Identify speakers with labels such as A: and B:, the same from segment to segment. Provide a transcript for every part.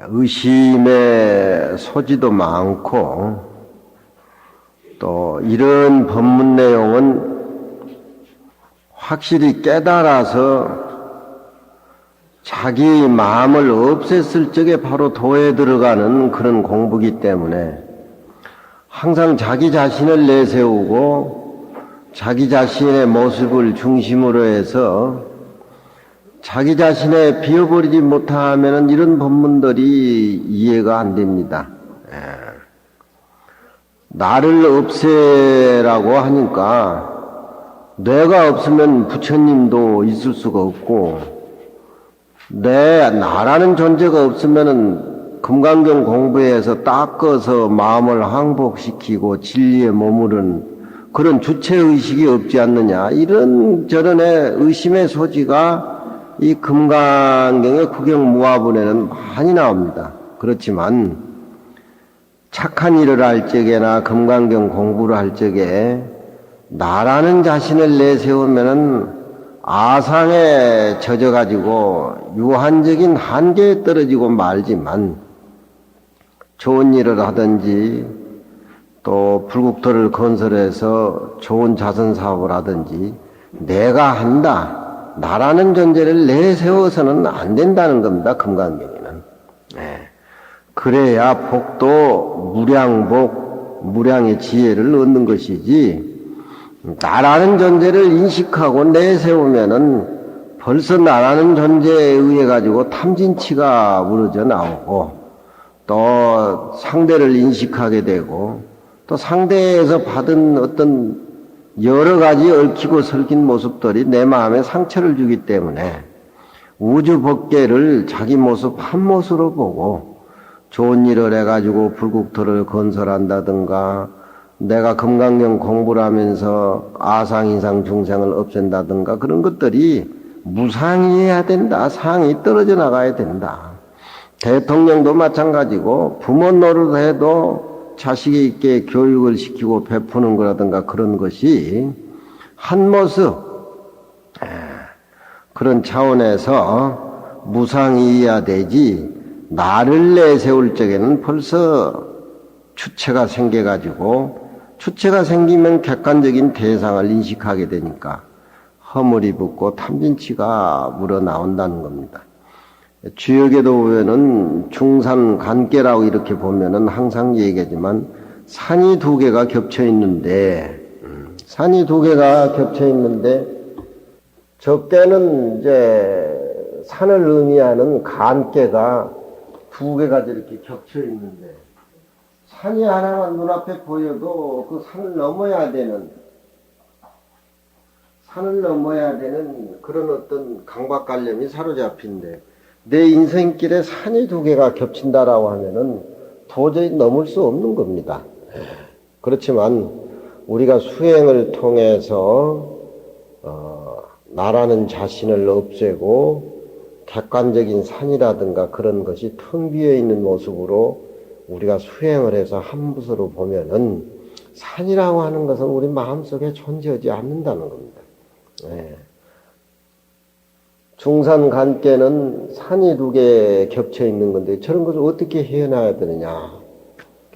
A: 의심의 소지도 많고 또 이런 법문 내용은 확실히 깨달아서 자기 마음을 없앴을 적에 바로 도에 들어가는 그런 공부이기 때문에 항상 자기 자신을 내세우고 자기 자신의 모습을 중심으로 해서 자기 자신에 비워버리지 못하면 이런 법문들이 이해가 안 됩니다. 나를 없애라고 하니까 내가 없으면 부처님도 있을 수가 없고 나라는 존재가 없으면은 금강경 공부해서 닦아서 마음을 항복시키고 진리에 머무른 그런 주체의식이 없지 않느냐. 이런 저런의 의심의 소지가 이 금강경의 구경무화본에는 많이 나옵니다. 그렇지만 착한 일을 할 적에나 금강경 공부를 할 적에 나라는 자신을 내세우면은 아상에 젖어가지고 유한적인 한계에 떨어지고 말지만 좋은 일을 하든지 또 불국토를 건설해서 좋은 자선사업을 하든지 내가 한다. 나라는 존재를 내세워서는 안 된다는 겁니다. 금강경에는. 그래야 복도 무량의 지혜를 얻는 것이지 나라는 존재를 인식하고 내세우면은 벌써 나라는 존재에 의해 가지고 탐진치가 우러져 나오고 또 상대를 인식하게 되고 또 상대에서 받은 어떤 여러 가지 얽히고 설킨 모습들이 내 마음에 상처를 주기 때문에 우주 법계를 자기 모습 한 모습으로 보고 좋은 일을 해가지고 불국토를 건설한다든가 내가 금강경 공부를 하면서 아상이상 중생을 없앤다든가 그런 것들이 무상이어야 된다. 상이 떨어져 나가야 된다. 대통령도 마찬가지고 부모 노릇해도 자식에게 교육을 시키고 베푸는 거라든가 그런 것이 한 모습 그런 차원에서 무상이어야 되지 나를 내세울 적에는 벌써 추체가 생겨가지고 추체가 생기면 객관적인 대상을 인식하게 되니까 허물이 붙고 탐진치가 물어나온다는 겁니다. 주역에도 보면은 중산간계라고 이렇게 보면은 항상 얘기하지만 산이 두 개가 겹쳐 있는데 적게는 이제 산을 의미하는 간계가 두 개가 이렇게 겹쳐 있는데 산이 하나만 눈앞에 보여도 그 산을 넘어야 되는 그런 어떤 강박관념이 사로잡힌데 내 인생길에 산이 두 개가 겹친다라고 하면은 도저히 넘을 수 없는 겁니다. 그렇지만 우리가 수행을 통해서 나라는 자신을 없애고 객관적인 산이라든가 그런 것이 텅 비어 있는 모습으로 우리가 수행을 해서 한 붓으로 보면은 산이라고 하는 것은 우리 마음속에 존재하지 않는다는 겁니다. 중산간계는 산이 두 개 겹쳐 있는 건데 저런 것을 어떻게 헤어나야 되느냐.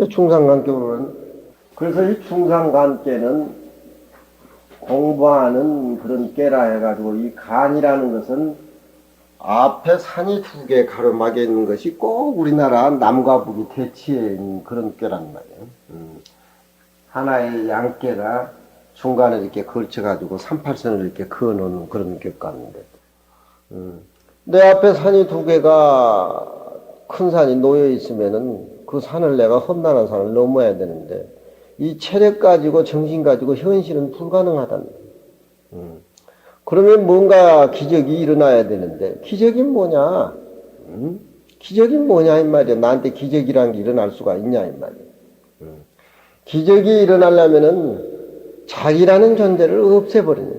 A: 중산간계는 그래서 이 중산간계는 공부하는 그런 깨라 해가지고 이 간이라는 것은 앞에 산이 두 개 가로막혀 있는 것이 꼭 우리나라 남과 북이 대치해 있는 그런 꾀란 말이에요. 하나의 양깨가 중간에 이렇게 걸쳐가지고 38선을 이렇게 그어놓은 그런 꾀가인데, 내 앞에 산이 두 개가 큰 산이 놓여 있으면은 그 산을 내가 험난한 산을 넘어야 되는데 이 체력 가지고 정신 가지고 현실은 불가능하다는 거예요. 그러면 뭔가 기적이 일어나야 되는데 기적이 뭐냐? 기적이 뭐냐 이 말이야. 나한테 기적이란 게 일어날 수가 있냐 이 말이야. 기적이 일어나려면은 자기라는 존재를 없애버리네.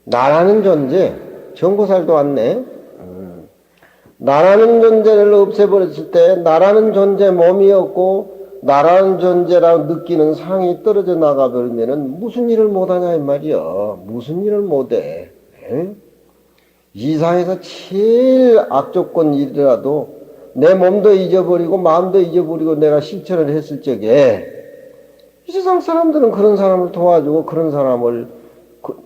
A: 나라는 존재, 정보살도 왔네. 나라는 존재를 없애버렸을 때 나라는 존재 몸이 없고 나라는 존재라고 느끼는 상이 떨어져 나가버리면은 무슨 일을 못하냐 이 말이야. 무슨 일을 못해. 이 세상에서 제일 악조건 일이라도 내 몸도 잊어버리고 마음도 잊어버리고 내가 실천을 했을 적에 이 세상 사람들은 그런 사람을 도와주고 그런 사람을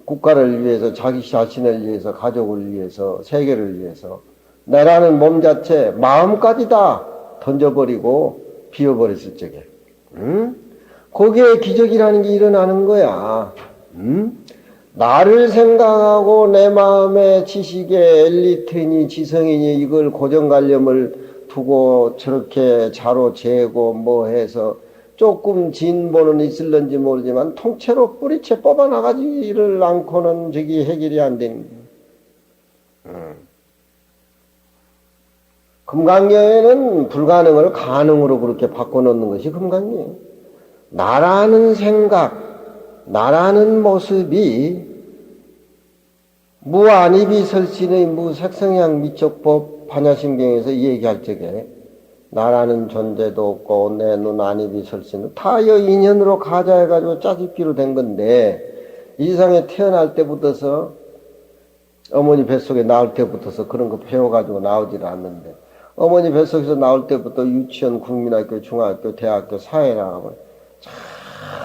A: 국가를 위해서 자기 자신을 위해서 가족을 위해서 세계를 위해서 나라는 몸 자체 마음까지 다 던져버리고 비워버렸을 적에 거기에 기적이라는 게 일어나는 거야. 나를 생각하고 내 마음의 지식에 엘리트니 지성이니 이걸 고정관념을 두고 저렇게 자로 재고 뭐 해서 조금 진보는 있을런지 모르지만 통째로 뿌리채 뽑아나가지를 않고는 저기 해결이 안 되는 금강경에는 불가능을 가능으로 그렇게 바꿔놓는 것이 금강경. 나라는 생각, 나라는 모습이 무안입이설신의 무색성향 미적법 반야심경에서 얘기할 적에 나라는 존재도 없고 내 눈 안입이설신은 다 인연으로 가자해가지고 짜집기로 된 건데 이 세상에 태어날 때부터서 어머니 뱃속에 나올 때부터서 그런 거 배워가지고 나오질 않는데 어머니 뱃속에서 나올 때부터 유치원, 국민학교, 중학교, 대학교, 사회 나가면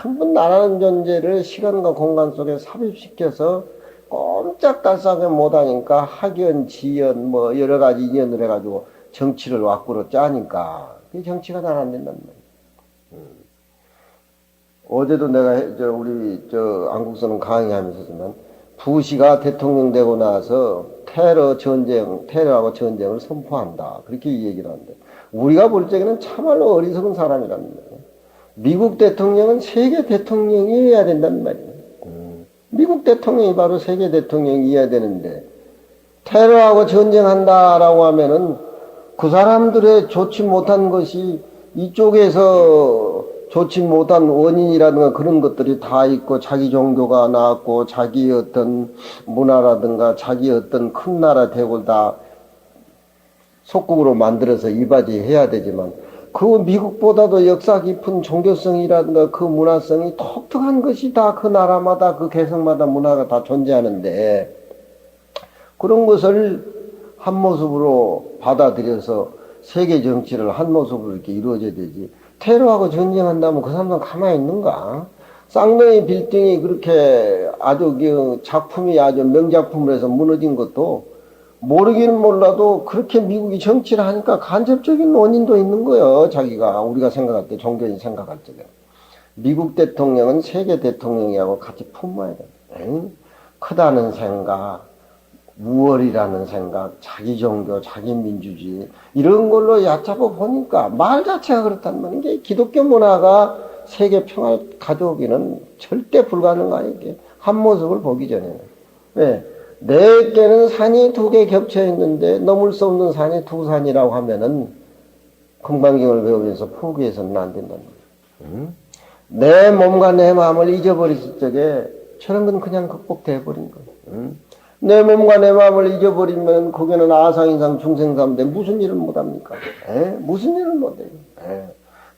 A: 전부 나라는 존재를 시간과 공간 속에 삽입시켜서 꼼짝달싹하게 못하니까 학연, 지연 뭐 여러 가지 인연을 해가지고 정치를 와꾸로 짜니까 그 정치가 잘 안 된단 말이야. 어제도 내가 우리 안국선은 강의하면서지만 부시가 대통령 되고 나서 테러하고 전쟁을 선포한다. 그렇게 얘기를 하는데 우리가 볼 적에는 참말로 어리석은 사람이란 말이에요. 미국 대통령은 세계 대통령이어야 된단 말이에요. 미국 대통령이 바로 세계 대통령이어야 되는데 테러하고 전쟁한다라고 하면은 그 사람들의 좋지 못한 것이 이쪽에서 좋지 못한 원인이라든가 그런 것들이 다 있고 자기 종교가 나왔고 자기 어떤 문화라든가 자기 어떤 큰 나라 대국을 다 속국으로 만들어서 이바지해야 되지만 그 미국보다도 역사 깊은 종교성이라든가 그 문화성이 독특한 것이 다 그 나라마다 그 개성마다 문화가 다 존재하는데 그런 것을 한 모습으로 받아들여서 세계 정치를 한 모습으로 이렇게 이루어져야 되지. 테러하고 전쟁한다면 그 사람들은 가만히 있는가? 쌍둥이 빌딩이 그렇게 아주 작품이 아주 명작품으로 해서 무너진 것도 모르기는 몰라도 그렇게 미국이 정치를 하니까 간접적인 원인도 있는 거예요. 자기가 우리가 생각할 때 종교인 생각할 적에 미국 대통령은 세계 대통령이하고 같이 품어야 돼. 크다는 생각, 우월이라는 생각, 자기 종교, 자기 민주주의 이런 걸로 얕잡아 보니까 말 자체가 그렇단 말이에요. 이게 기독교 문화가 세계 평화를 가져오기는 절대 불가능하니까 한 모습을 보기 전에는. 왜? 네 개는 산이 두 개 겹쳐 있는데 넘을 수 없는 산이 두 산이라고 하면은 금강경을 배우면서 포기해서는 안 된단 말이에요. 내 몸과 내 마음을 잊어버렸을 적에 저런 건 그냥 극복돼 버린 거예요. 내 몸과 내 마음을 잊어버리면 거기는 아상인상 중생사인데 무슨 일을 못합니까? 무슨 일을 못해요.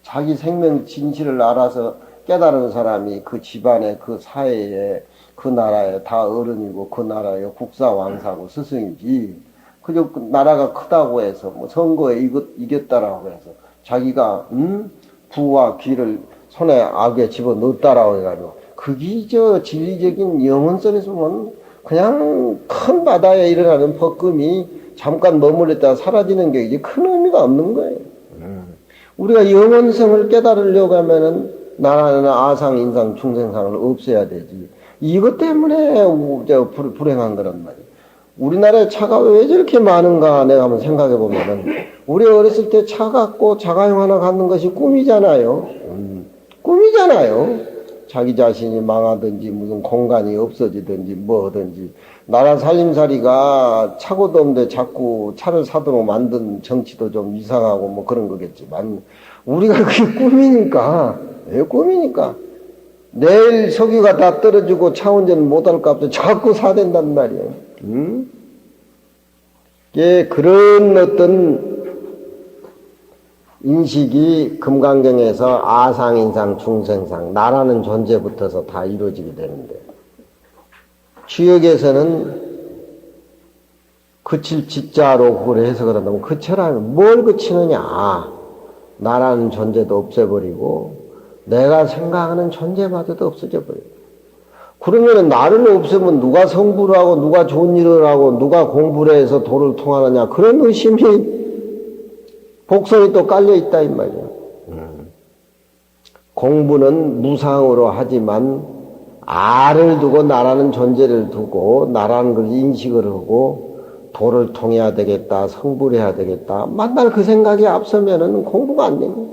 A: 자기 생명 진실을 알아서 깨달은 사람이 그 집안에 그 사회에 그 나라에 다 어른이고 그 나라의 국사왕사고 스승이지 그저 그 나라가 크다고 해서 뭐 선거에 이겼다라고 해서 자기가 부와 귀를 손에 악에 집어넣었다라고 해가지고 그게 진리적인 영혼선에서 보면 그냥 큰 바다에 일어나는 벅금이 잠깐 머물렀다가 사라지는 게 이제 큰 의미가 없는 거예요. 우리가 영혼성을 깨달으려고 하면은 나라는 아상, 인상, 중생상을 없애야 되지. 이것 때문에 불행한 거란 말이에요. 우리나라에 차가 왜 저렇게 많은가 내가 한번 생각해 보면은 우리 어렸을 때 차 갖고 자가용 하나 갖는 것이 꿈이잖아요. 꿈이잖아요. 자기 자신이 망하든지 무슨 공간이 없어지든지 뭐든지 나라 살림살이가 차고도 없는데 자꾸 차를 사도록 만든 정치도 좀 이상하고 뭐 그런 거겠지만 우리가 그게 꿈이니까 왜 꿈이니까 내일 석유가 다 떨어지고 차 운전 못할 값도 자꾸 사댄단 말이에요. 예, 그런 어떤 인식이 금강경에서 아상인상 중생상 나라는 존재부터서 다 이루어지게 되는데 주역에서는 그칠 지자로 그걸 해석을 한다면 그쳐라면 뭘 그치느냐. 나라는 존재도 없애버리고 내가 생각하는 존재마저도 없어져 버려요. 그러면 나를 없애면 누가 성불을 하고 누가 좋은 일을 하고 누가 공부를 해서 도를 통하느냐. 그런 의심이 복선이 또 깔려있다 이 말이에요. 공부는 무상으로 하지만 아를 두고 나라는 존재를 두고 나라는 걸 인식을 하고 도를 통해야 되겠다, 성불해야 되겠다. 만날 그 생각이 앞서면은 공부가 안 됩니다.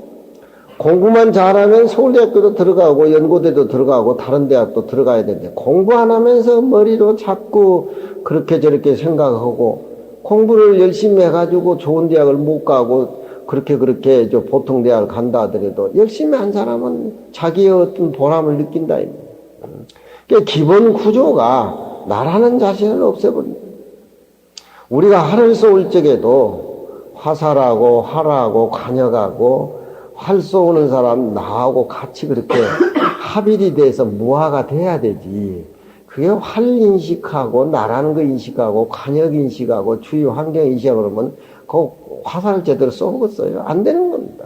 A: 공부만 잘하면 서울대학교도 들어가고 연고대도 들어가고 다른 대학도 들어가야 되는데 공부 안 하면서 머리로 자꾸 그렇게 저렇게 생각하고 공부를 열심히 해가지고 좋은 대학을 못 가고 그렇게 저 보통 대학을 간다 하더라도 열심히 한 사람은 자기의 어떤 보람을 느낀다. 그러니까 기본 구조가 나라는 자신을 없애버린다. 우리가 활을 쏘을 적에도 화살하고 활하고 관역하고 활 쏘는 사람 나하고 같이 그렇게 합일이 돼서 무화가 돼야 되지. 그게 활 인식하고 나라는 거 인식하고 관역 인식하고 주위 환경 인식하고 그러면 그 화살을 제대로 쏘겠어요? 안 되는 겁니다.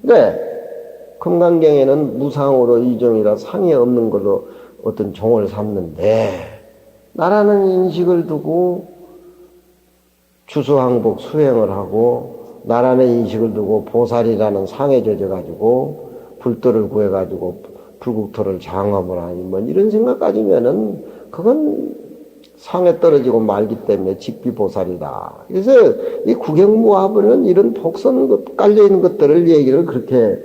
A: 근데 금강경에는 무상으로 이종이라 상이 없는 걸로 어떤 종을 삼는데 나라는 인식을 두고 주수항복 수행을 하고 나라는 인식을 두고 보살이라는 상에 젖어가지고 불도를 구해가지고 불국토를 장업을 하니 뭐 이런 생각 가지면은 그건 상에 떨어지고 말기 때문에 직비보살이다. 그래서 이 구경무화부는 이런 복선 깔려있는 것들을 얘기를 그렇게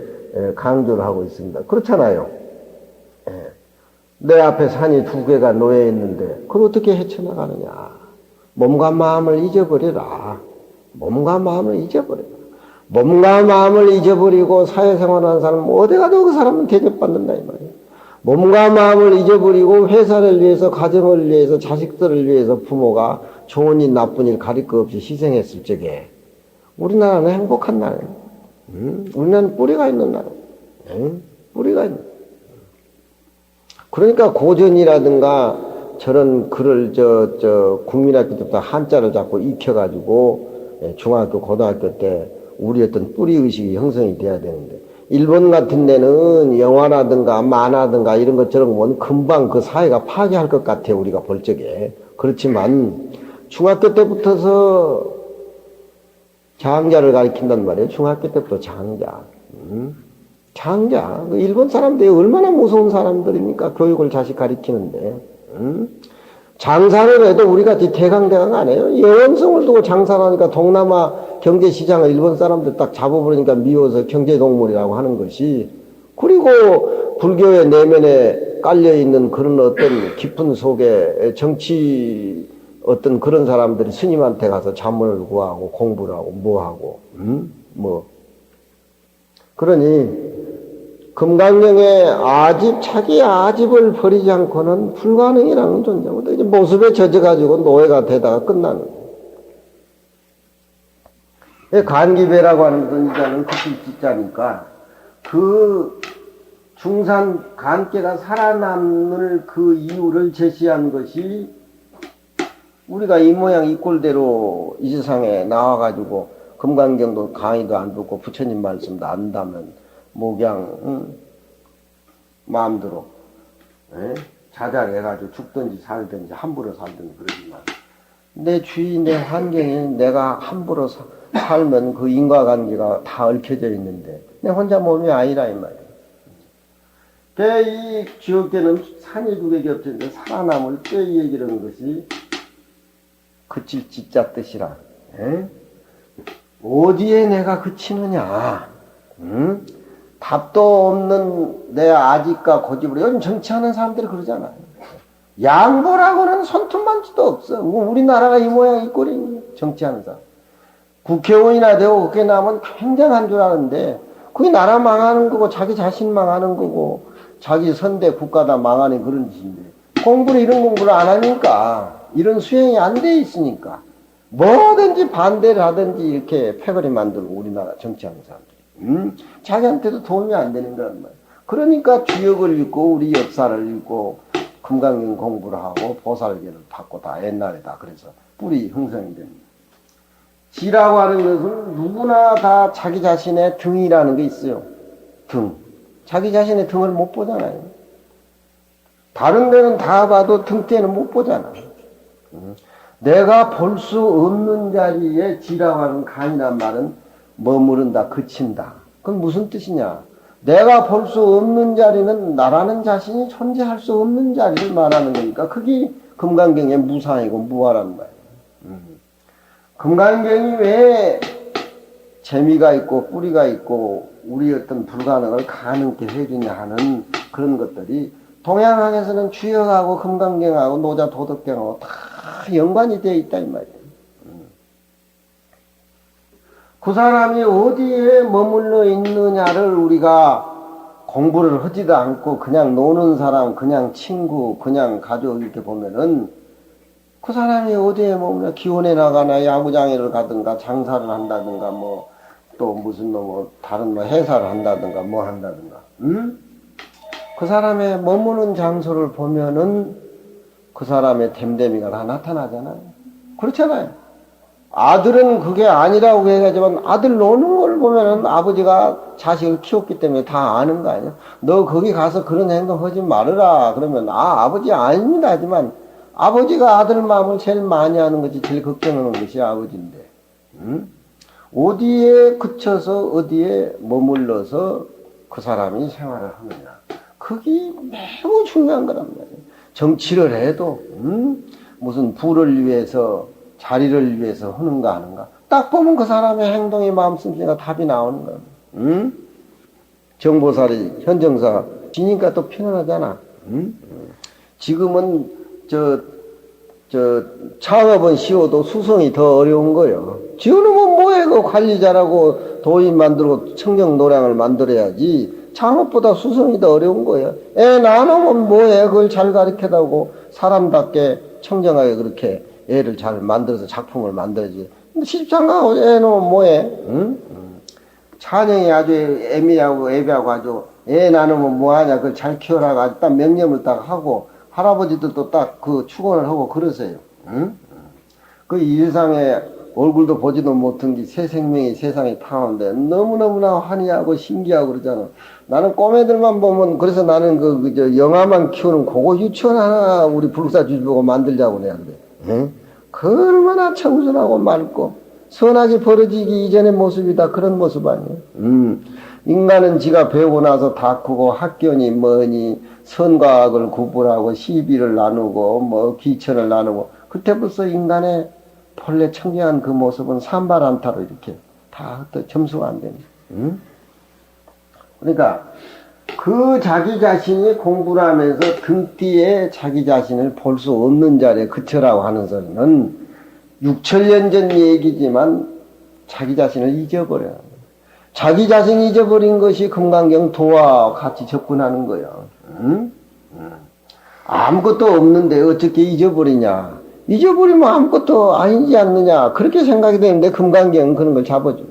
A: 강조를 하고 있습니다. 그렇잖아요. 내 앞에 산이 두 개가 놓여 있는데 그걸 어떻게 헤쳐나가느냐. 몸과 마음을 잊어버려라. 몸과 마음을 잊어버려라. 몸과 마음을 잊어버리고 사회생활하는 사람은 어디 가도 그 사람은 대접받는다 이 말이에요. 몸과 마음을 잊어버리고 회사를 위해서 가정을 위해서 자식들을 위해서 부모가 좋은 일 나쁜 일 가릴 것 없이 희생했을 적에 우리나라는 행복한 나라예요. 우리나라는 뿌리가 있는 나라예요. 뿌리가 있는. 그러니까 고전이라든가 저런 글을 국민학교 때부터 한자를 자꾸 익혀가지고 중학교 고등학교 때 우리 어떤 뿌리의식이 형성이 돼야 되는데 일본 같은 데는 영화라든가 만화든가 이런 것처럼 보면 금방 그 사회가 파괴할 것 같아요. 우리가 볼 적에. 그렇지만 중학교 때부터서 장자를 가르친단 말이에요. 중학교 때부터 장자. 장자. 일본 사람들이 얼마나 무서운 사람들입니까? 교육을 자식 가르치는데. 장사를 해도 우리같이 대강대강 안 해요. 영원성을 두고 장사를 하니까 동남아 경제시장을 일본 사람들 딱 잡아버리니까 미워서 경제동물이라고 하는 것이, 그리고 불교의 내면에 깔려있는 그런 어떤 깊은 속에 정치 어떤 그런 사람들이 스님한테 가서 자문을 구하고 공부를 하고 뭐하고 그러니 금강경의 아집, 자기 아집을 버리지 않고는 불가능이라는 존재입니다. 이제 모습에 젖어가지고 노예가 되다가 끝나는 거예요. 간기배라고 하는 존재는 그칠 지자니까 그 중산 간계가 살아남을 그 이유를 제시한 것이 우리가 이 모양 이 꼴대로 이 세상에 나와가지고 금강경도 강의도 안 듣고 부처님 말씀도 안 한다면 그냥 마음대로 자잘해가지고 죽든지 살든지 함부로 살든지 그러지만 내 주위 내 환경에 내가 함부로 살면 그 인과관계가 다 얽혀져 있는데 내 혼자 몸이 아니라 이 말이야. 이 지옥계는 산이 두 개 겹치는데 살아남을 때 얘기를 하는 것이 그칠 지자 뜻이라. 어디에 내가 그치느냐. 답도 없는 내 아직과 고집으로 요즘 정치하는 사람들이 그러잖아요. 양보라고는 손톱만치도 없어. 우리나라가 이 모양 이 꼴이 정치하는 사람. 국회의원이나 되고 그렇게 나면 굉장한 줄 아는데 그게 나라 망하는 거고 자기 자신 망하는 거고 자기 선대 국가 다 망하는 그런 짓인데 공부를 이런 공부를 안 하니까 이런 수행이 안 돼 있으니까 뭐든지 반대를 하든지 이렇게 패거리 만들고 우리나라 정치하는 사람들이 자기한테도 도움이 안 되는 거란 말이에요. 그러니까 주역을 읽고 우리 역사를 읽고 금강경 공부를 하고 보살계를 받고 다 옛날에 다 그래서 뿔이 형성이 됩니다. 지라고 하는 것은 누구나 다 자기 자신의 등이라는 게 있어요. 등. 자기 자신의 등을 못 보잖아요. 다른 데는 다 봐도 등대는 못 보잖아. 내가 볼 수 없는 자리에 지라고 하는 간이란 말은 머무른다, 그친다. 그건 무슨 뜻이냐? 내가 볼 수 없는 자리는 나라는 자신이 존재할 수 없는 자리를 말하는 거니까 그게 금강경의 무상이고 무아란 말이에요. 금강경이 왜 재미가 있고 뿌리가 있고 우리 어떤 불가능을 가능케 해주냐 하는 그런 것들이 동양학에서는 주역하고 금강경하고 노자 도덕경하고 다 연관이 되어 있다 이 말이에요. 그 사람이 어디에 머물러 있느냐를 우리가 공부를 하지도 않고 그냥 노는 사람, 그냥 친구, 그냥 가족 이렇게 보면은 그 사람이 어디에 머물러 기원에 나가나 야구장에를 가든가 장사를 한다든가 뭐 또 무슨 뭐 다른 뭐 회사를 한다든가 뭐 한다든가 그 사람의 머무는 장소를 보면은 그 사람의 됨됨이가 다 나타나잖아요. 그렇잖아요. 아들은 그게 아니라고 해가지고 아들 노는 걸 보면은 아버지가 자식을 키웠기 때문에 다 아는 거 아니야? 너 거기 가서 그런 행동 하지 말아라. 그러면 아버지 아닙니다. 하지만 아버지가 아들 마음을 제일 많이 하는 거지 제일 걱정하는 것이 아버지인데 어디에 그쳐서 어디에 머물러서 그 사람이 생활을 하느냐. 그게 매우 중요한 거란 말이에요. 정치를 해도 무슨 부를 위해서 자리를 위해서 하는가 하는가 딱 보면 그 사람의 행동이 마음씀씨가 답이 나오는 거야. 정보살이 현정사 지니까 또 편안하잖아. 지금은 창업은 쉬워도 수성이 더 어려운 거예요. 지금은 뭐해 그 관리 잘하고 도인 만들고 청정 노량을 만들어야지 창업보다 수성이 더 어려운 거예요. 애 낳아놓으면 뭐해 그걸 잘 가르쳐다고 사람답게 청정하게 그렇게 애를 잘 만들어서 작품을 만들어야지. 근데 시집장가고 애 놓으면 뭐해? 찬영이 아주 애비하고 아주 애 낳으면 뭐하냐 그걸 잘 키워라가 아주 딱 명령을 딱 하고 할아버지들도 딱 그 축원을 하고 그러세요. 그 일상에 얼굴도 보지도 못한 게 새 생명이 세상에 타오는데 너무너무나 환희하고 신기하고 그러잖아. 나는 꼬매들만 보면 그래서 나는 저 영아만 키우는 그거 유치원 하나 우리 불국사 주주보고 만들자고 내야 그래. 그 얼마나 청순하고 맑고 선하게 벌어지기 이전의 모습이다. 그런 모습 아니에요. 인간은 지가 배우고 나서 다 크고 학견이 뭐니 선과 악을 구분하고 시비를 나누고 뭐 귀천을 나누고 그때 벌써 인간의 본래 청정한 그 모습은 산발한타로 이렇게 다 점수가 안 됩니다. 그러니까 그 자기 자신이 공부를 하면서 등뒤에 자기 자신을 볼 수 없는 자리에 그쳐라고 하는 소리는 6천년 전 얘기지만 자기 자신을 잊어버려요. 자기 자신이 잊어버린 것이 금강경 도와 같이 접근하는 거예요. 아무것도 없는데 어떻게 잊어버리냐. 잊어버리면 아무것도 아니지 않느냐. 그렇게 생각이 되는데 금강경은 그런 걸 잡아줘요.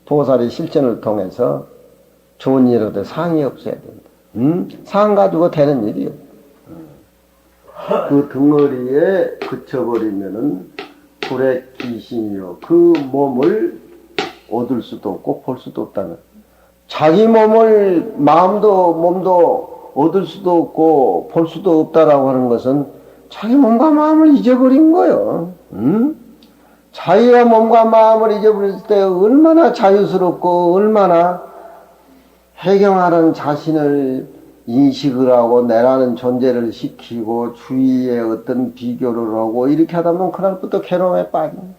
A: 보살의 실전을 통해서 좋은 일에도 상이 없어야 된다. 상 가지고 되는 일이요. 그 덩어리에 그쳐버리면은 불의 귀신이요. 그 몸을 얻을 수도 없고 볼 수도 없다는. 자기 몸을 몸도 얻을 수도 없고 볼 수도 없다라고 하는 것은 자기 몸과 마음을 잊어버린 거예요. 자기가 몸과 마음을 잊어버릴 때 얼마나 자유스럽고 얼마나 해경하는 자신을 인식을 하고 내라는 존재를 시키고 주위에 어떤 비교를 하고 이렇게 하다 보면 그날부터 괴로움에 빠집니다.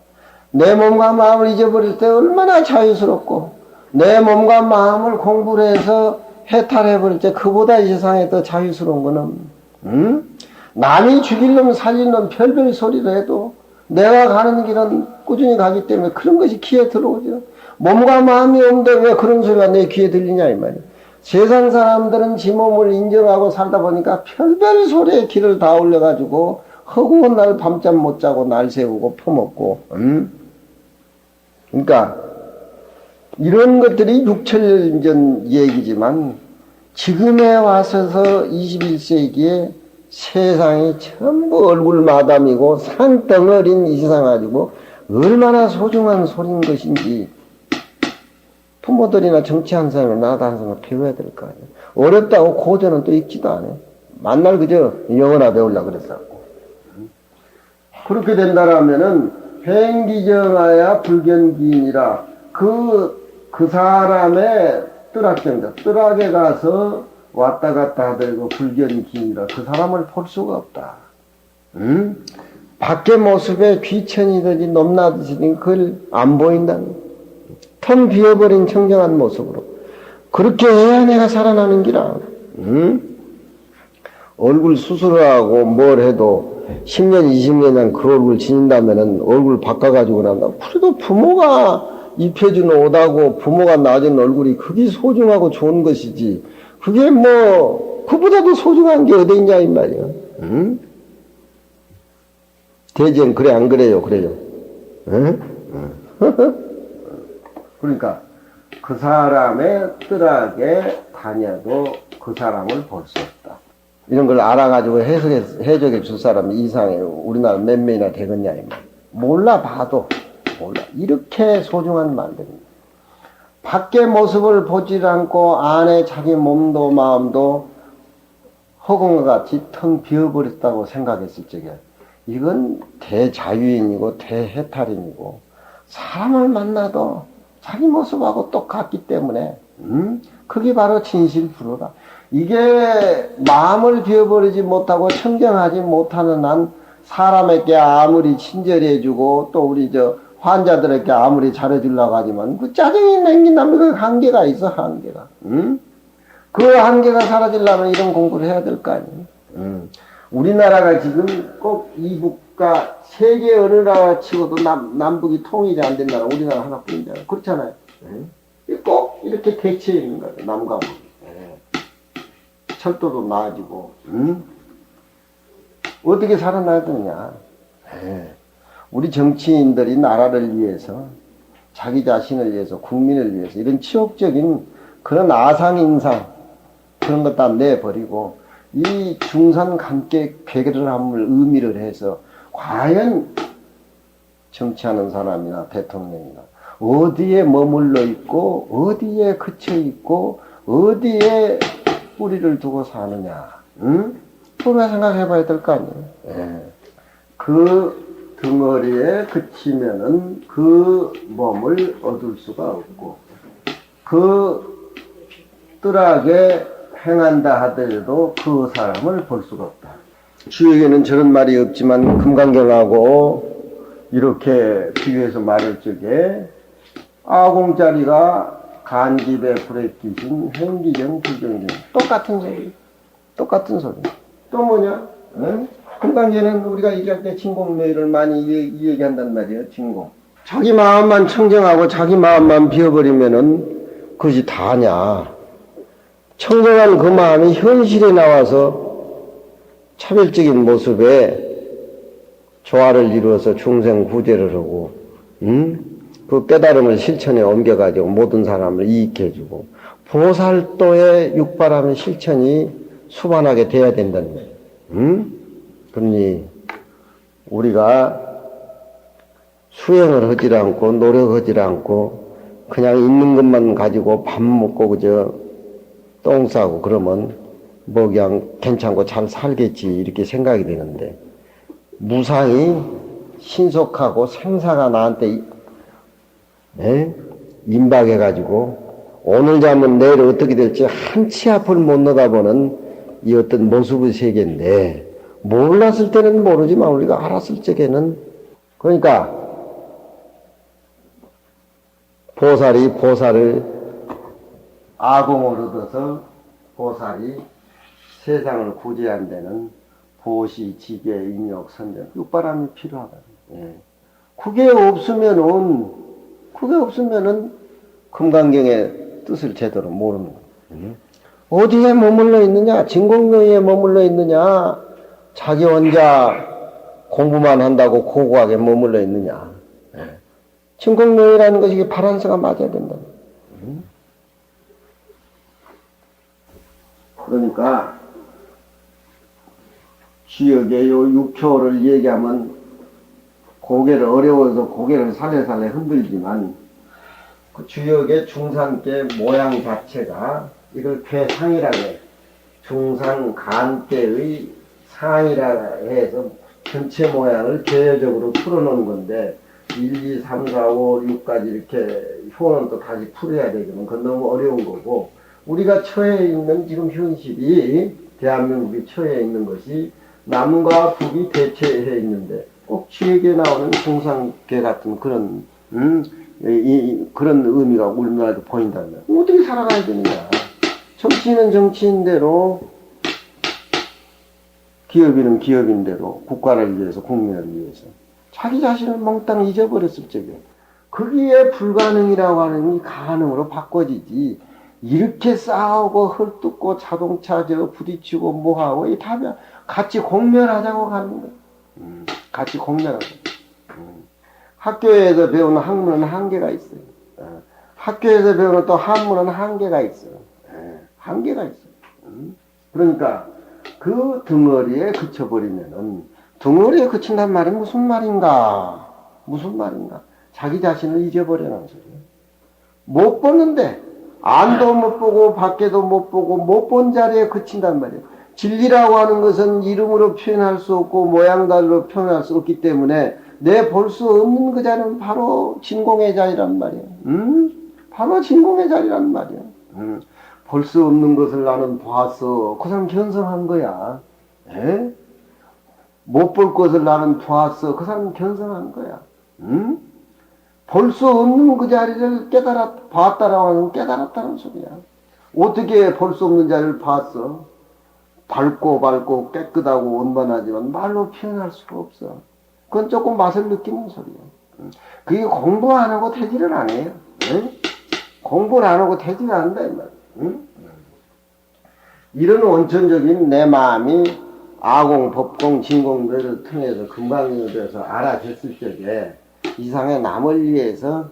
A: 내 몸과 마음을 잊어버릴 때 얼마나 자유스럽고 내 몸과 마음을 공부를 해서 해탈해버릴 때 그보다 이 세상에 더 자유스러운 거는 남이 죽일 놈 살릴 놈 별별 소리를 해도 내가 가는 길은 꾸준히 가기 때문에 그런 것이 귀에 들어오죠. 몸과 마음이 없는데 왜 그런 소리가 내 귀에 들리냐 이 말이에요. 세상 사람들은 지 몸을 인정하고 살다 보니까 별별 소리에 귀를 다 올려가지고 허구한 날 밤잠 못 자고 날 세우고 퍼먹고 그러니까 이런 것들이 6천년 전 얘기지만 지금에 와서서 21세기에 세상이 전부 얼굴 마담이고 산덩어린 이 세상 가지고 얼마나 소중한 소리인 것인지 부모들이나 정치하는 사람을 나도 한 사람을 배워야 될 거 아니에요. 어렵다고 고전은 또 읽지도 않아요. 만날 그저 영어나 배우려고 그랬었고. 그렇게 된다라면은 횡기정하야 불견기인이라 그 사람의 뜨락정자, 뜨락에 가서 왔다 갔다 하더라도 불견기인이라 그 사람을 볼 수가 없다. 응? 밖의 모습에 귀천이든지 넘나드시니 그걸 안 보인다는 텅 비어버린 청정한 모습으로 그렇게 해야 내가 살아나는 기라. 응? 얼굴 수술하고 뭘 해도 10년, 20년 그 얼굴 지닌다면은 얼굴 바꿔가지고 난다. 그래도 부모가 입혀준 옷하고 부모가 낳아준 얼굴이 그게 소중하고 좋은 것이지. 그게 뭐, 그보다도 소중한 게 어디 있냐, 이 말이야. 응? 대전, 그래, 안 그래요? 그래요. 응? 그러니까, 그 사람의 뜰하게 다녀도 그 사람을 볼 수 없다. 이런 걸 알아가지고 해적해 줄 사람이 이상해. 우리나라 몇 명이나 되겠냐, 이 말. 몰라 봐도, 몰라. 이렇게 소중한 말들입니다. 밖의 모습을 보지 않고 안에 자기 몸도 마음도 허공과 같이 텅 비어버렸다고 생각했을 적에 이건 대자유인이고 대해탈인이고 사람을 만나도 자기 모습하고 똑같기 때문에 그게 바로 진실불허다. 이게 마음을 비워버리지 못하고 청정하지 못하는 한 사람에게 아무리 친절해주고 또 우리 환자들에게 아무리 잘해주려고 하지만 그 짜증이 남기면 그 한계가 있어. 한계가. 그 한계가 사라지려면 이런 공부를 해야 될 거 아니에요. 우리나라가 지금 꼭 이북과 세계 어느 나라 치고도 남북이 통일이 안 된 나라 우리나라 하나뿐이잖아요. 그렇잖아요. 꼭 이렇게 대치해 있는 거예요. 남과 북. 철도도 나아지고 어떻게 살아나야 되느냐. 우리 정치인들이 나라를 위해서 자기 자신을 위해서 국민을 위해서 이런 치욕적인 그런 아상인상 그런 것 다 내버리고 이 중산감격 쾌결함을 의미를 해서 과연 정치하는 사람이나 대통령이나 어디에 머물러 있고 어디에 그쳐 있고 어디에 뿌리를 두고 사느냐. 그걸 생각해 봐야 될 거 아니에요. 그 덩어리에 그치면은 그 몸을 얻을 수가 없고 그 뜰하게 행한다 하더라도 그 사람을 볼 수가 없다. 주에게는 저런 말이 없지만 금강경하고 이렇게 비교해서 말할 적에 아공짜리가 간집에 불에 끼신 행기정 불경정 똑같은 소리. 똑같은 소리. 또 뭐냐? 금강경에는 우리가 얘기할 때 진공묘의를 많이 얘기한단 말이에요. 진공. 자기 마음만 청정하고 자기 마음만 비워버리면은 그것이 다냐. 청정한 그 마음이 현실에 나와서 차별적인 모습에 조화를 이루어서 중생 구제를 하고 그 깨달음을 실천에 옮겨가지고 모든 사람을 이익해 주고 보살도의 육바람의 실천이 수반하게 돼야 된다는 거예요. 그러니 우리가 수행을 하지 않고 노력하지 않고 그냥 있는 것만 가지고 밥 먹고 그저 똥 싸고 그러면 뭐 그냥 괜찮고 잘 살겠지 이렇게 생각이 되는데 무상이 신속하고 생사가 나한테 임박해가지고 오늘 자면 내일 어떻게 될지 한 치 앞을 못 내다보는 이 어떤 모습의 세계인데 몰랐을 때는 모르지만 우리가 알았을 적에는 그러니까 보살이 보살을 아공을 얻어서 보살이 세상을 구제한 데는 보시, 지계, 인욕, 선정 육바람이 필요하다. 그게 없으면은 금강경의 뜻을 제대로 모르는 거예요. 어디에 머물러 있느냐? 진공묘의에 머물러 있느냐? 자기 혼자 공부만 한다고 고고하게 머물러 있느냐? 진공묘의라는 것이 바란스가 맞아야 된다. 그러니까 주역의 요 6표를 얘기하면 고개를 어려워서 고개를 살래살래 흔들지만 그 주역의 중상께 모양 자체가 이걸 괴상이라고 해요. 중상간대의 상이라 해서 전체 모양을 개요적으로 풀어놓은 건데 1, 2, 3, 4, 5, 6까지 이렇게 효는 또 다시 풀어야 되지만 그건 너무 어려운 거고 우리가 처해 있는 지금 현실이 대한민국이 처해 있는 것이 남과 북이 대체해 있는데 꼭 주역에 나오는 중상계 같은 그런 그런 의미가 우리나라에도 보인다는 거야. 어떻게 살아가야 되느냐. 정치인은 정치인대로 기업인은 기업인대로 국가를 위해서 국민을 위해서 자기 자신을 몽땅 잊어버렸을 적에 거기에 불가능이라고 하는 이 가능으로 바꿔지지 이렇게 싸우고 헐뜯고 자동차 부딪히고 뭐하고 이 답이 같이 공멸하자고 가는 거야. 같이 공멸하고. 학교에서 배우는 학문은 한계가 있어요. 학교에서 배우는 또 한문은 한계가 있어요. 한계가 있어요. 그러니까 그 덩어리에 그쳐버리면은 덩어리에 그친단 말이 무슨 말인가? 무슨 말인가? 자기 자신을 잊어버리는 소리예요. 못 보는데 안도 못 보고 밖에도 못 보고 못 본 자리에 그친단 말이에요. 진리라고 하는 것은 이름으로 표현할 수 없고 모양달로 표현할 수 없기 때문에 내 볼 수 없는 그 자리는 바로 진공의 자리란 말이에요. 바로 진공의 자리란 말이에요. 볼 수 없는 것을 나는 봤어. 그 사람 견성한 거야. 못 볼 것을 나는 봤어. 그 사람 견성한 거야. 볼 수 없는 그 자리를 봤다라고 하는 깨달았다는 소리야. 어떻게 볼 수 없는 자리를 봤어? 밝고 깨끗하고 원만하지만 말로 표현할 수가 없어. 그건 조금 맛을 느끼는 소리야. 그게 공부 안 하고 되지를 않아요. 공부를 안 하고 되지를 않는다 이 말이야. 이런 원천적인 내 마음이 아공, 법공, 진공들을 통해서 금강경을 통해서 알아졌을 적에 이상의 남을 위해서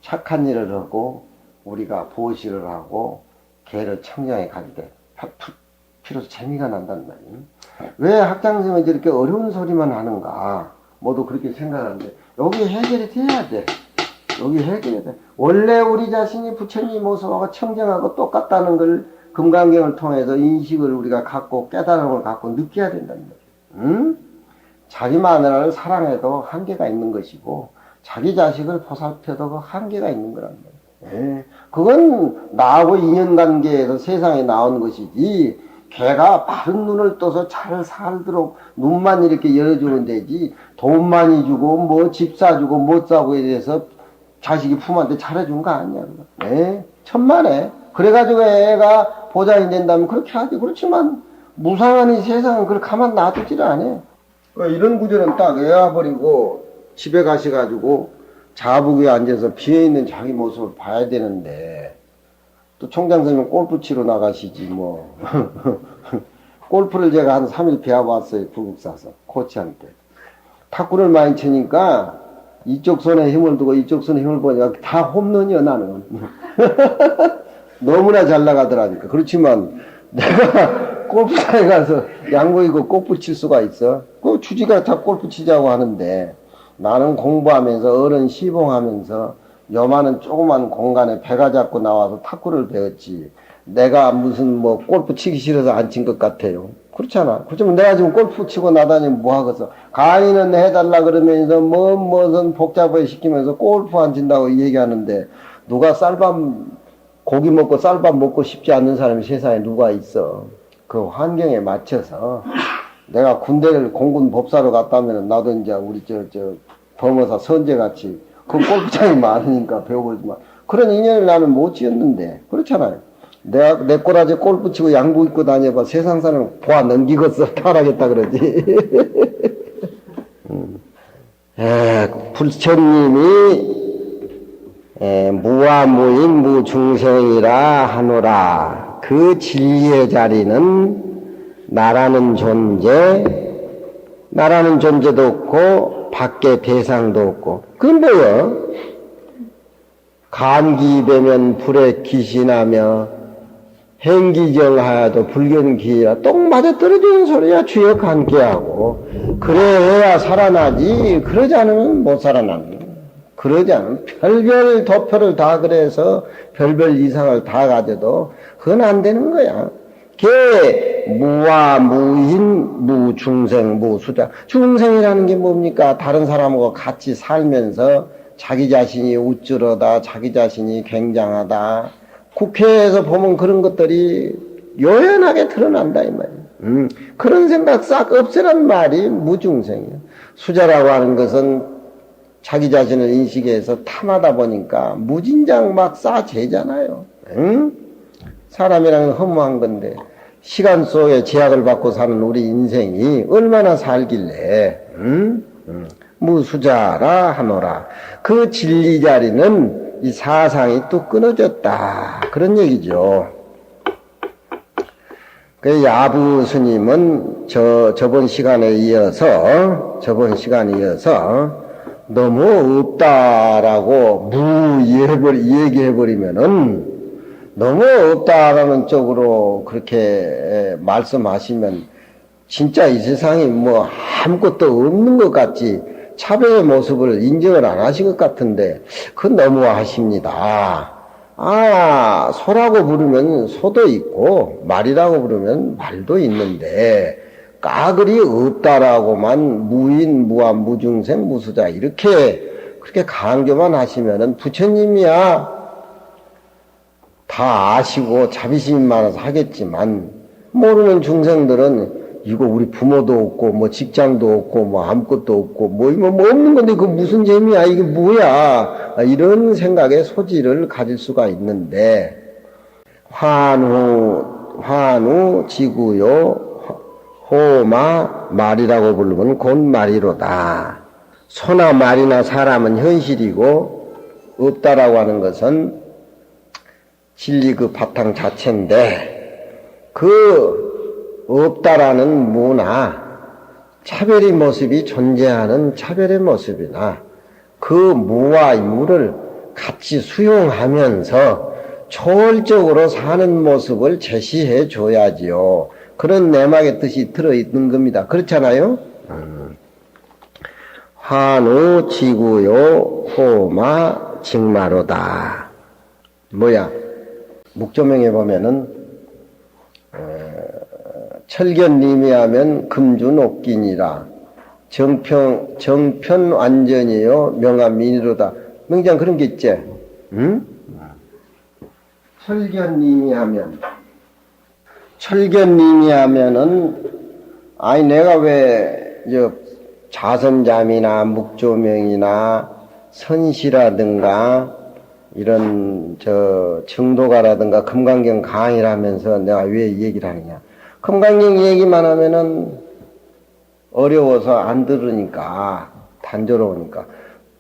A: 착한 일을 하고 우리가 보시를 하고 개를 청량히 갈 때 비로소 재미가 난단 말이에요. 왜 학장선생은 저렇게 어려운 소리만 하는가 모두 그렇게 생각하는데 여기 해결이 돼야 돼. 여기 해결이 돼. 원래 우리 자신이 부처님 모습하고 청정하고 똑같다는 걸 금강경을 통해서 인식을 우리가 갖고 깨달음을 갖고 느껴야 된다는 거죠. 자기 마누라를 사랑해도 한계가 있는 것이고 자기 자식을 보살펴도 그 한계가 있는 거란 말이에요. 그건 나하고 인연관계에서 세상에 나온 것이지 걔가 바른 눈을 떠서 잘 살도록 눈만 이렇게 열어주는 데지 돈 많이 주고 뭐 집 사주고 못 사고에 대해서 자식이 품한테 잘해준 거 아니야. 천만에. 그래가지고 애가 보장이 된다면 그렇게 하지. 그렇지만 무상한 이 세상은 그걸 가만 놔두지를 않아요. 이런 구조는 딱 애와버리고 집에 가셔가지고 자북에 앉아서 비어있는 자기 모습을 봐야 되는데 또 총장선생님 골프 치러 나가시지 뭐. 골프를 제가 한 3일 배워봤어요. 불국사서 코치한테. 탁구를 많이 치니까 이쪽 손에 힘을 두고 이쪽 손에 힘을 보니까 다 홈런이야 나는. 너무나 잘 나가더라니까. 그렇지만 내가 골프장에 가서 양복 입고 골프 칠 수가 있어? 그 주지가 다 골프 치자고 하는데 나는 공부하면서 어른 시봉하면서 요만한 조그만 공간에 배가 잡고 나와서 탁구를 배웠지. 내가 무슨 뭐 골프 치기 싫어서 안 친 것 같아요. 그렇잖아. 그렇지만 내가 지금 골프 치고 나다니면 뭐 하겠어. 강의는 해달라 그러면서 무슨 복잡하게 시키면서 골프 안 친다고 얘기하는데 누가 고기 먹고 쌀밥 먹고 싶지 않는 사람이 세상에 누가 있어. 그 환경에 맞춰서 내가 군대를 공군 법사로 갔다면 나도 이제 우리 범어사 선제같이 그 골프장이 많으니까 배워보지만 그런 인연을 나는 못 지었는데 그렇잖아요. 내가 내 꼬라지 골프 치고 양복 입고 다녀봐 세상 사람 보아 넘기겠어 타락했다 그러지. 부처님이 무아무인 무중생이라 하노라. 그 진리의 자리는 나라는 존재도 없고 밖에 대상도 없고 그건 뭐여? 감기배면 불에 기신하며 행기정하여도 불견기라 똥 맞아 떨어지는 소리야. 주역 함께하고 그래야 살아나지. 그러지 않으면 못 살아나는 거야. 그러지 않으면 별별 도표를 다 그래서 별별 이상을 다 가져도 그건 안 되는 거야. 개 무와 무인 무중생 무수자. 중생이라는 게 뭡니까? 다른 사람하고 같이 살면서 자기 자신이 우쭐하다, 자기 자신이 굉장하다. 국회에서 보면 그런 것들이 요연하게 드러난다 이 말이에요. 그런 생각 싹 없애란 말이 무중생이에요. 수자라고 하는 것은 자기 자신을 인식해서 탐하다 보니까 무진장 막 싸재잖아요. 사람이란 허무한 건데 시간 속에 제약을 받고 사는 우리 인생이 얼마나 살길래 무수자라 하노라. 그 진리 자리는 이 사상이 또 끊어졌다 그런 얘기죠. 그 야부 스님은 저번 시간에 이어서 너무 없다라고 얘기해버리면은 너무 없다라는 쪽으로 그렇게 말씀하시면 진짜 이 세상이 뭐 아무것도 없는 것 같지 차별의 모습을 인정을 안 하신 것 같은데 그건 너무하십니다. 소라고 부르면 소도 있고 말이라고 부르면 말도 있는데 까그리 없다라고만 무인, 무한, 무중생, 무수자 이렇게 그렇게 강조만 하시면은 부처님이야 다 아시고 자비심이 많아서 하겠지만 모르는 중생들은 이거 우리 부모도 없고 뭐 직장도 없고 뭐 아무것도 없고 뭐 없는 건데 그 무슨 재미야 이게 뭐야 이런 생각의 소지를 가질 수가 있는데 환우 지구요 호마 말이라고 부르면 곧 말이로다. 소나 말이나 사람은 현실이고 없다라고 하는 것은 진리 그 바탕 자체인데 그 없다라는 무나 차별의 모습이 존재하는 차별의 모습이나 그 무와 무를 같이 수용하면서 초월적으로 사는 모습을 제시해 줘야지요. 그런 내막의 뜻이 들어있는 겁니다. 그렇잖아요? 환우 지구요 호마 징마로다. 뭐야? 묵조명에 보면은 철견님이 하면 금주옥긴이라 정편 완전이요 명암민이로다. 명장 그런 게 있지? 응? 철견님이 하면은 내가 왜 자선잠이나 묵조명이나 선시라든가 이런 정도가라든가 금강경 강의를 하면서 내가 왜 이 얘기를 하느냐. 금강경 얘기만 하면은 어려워서 안 들으니까 단조로우니까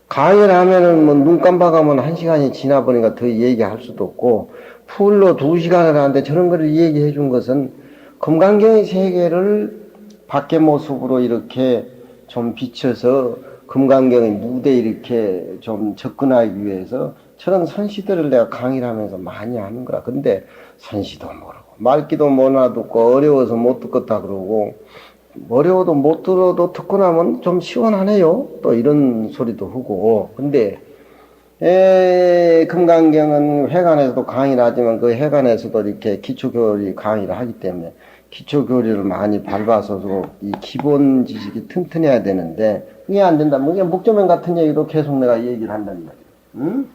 A: 강의를 하면은 뭐 눈 깜박하면 1시간이 지나버리니까 더 얘기할 수도 없고 풀로 2시간을 하는데 저런 거를 얘기해 준 것은 금강경의 세계를 밖의 모습으로 이렇게 좀 비춰서 금강경의 무대에 이렇게 좀 접근하기 위해서 저런 선시들을 내가 강의를 하면서 많이 하는 거라. 근데 선시도 모르고 말귀도 못 알아듣고 어려워서 못 듣겠다 그러고 어려워도 못 들어도 듣고 나면 좀 시원하네요. 또 이런 소리도 하고. 근데 금강경은 회관에서도 강의를 하지만 그 회관에서도 이렇게 기초교리 강의를 하기 때문에 기초교리를 많이 밟아서 이 기본 지식이 튼튼해야 되는데 그게 안 된다면 그냥 목조면 같은 얘기도 계속 내가 얘기를 한단 말이야. 응?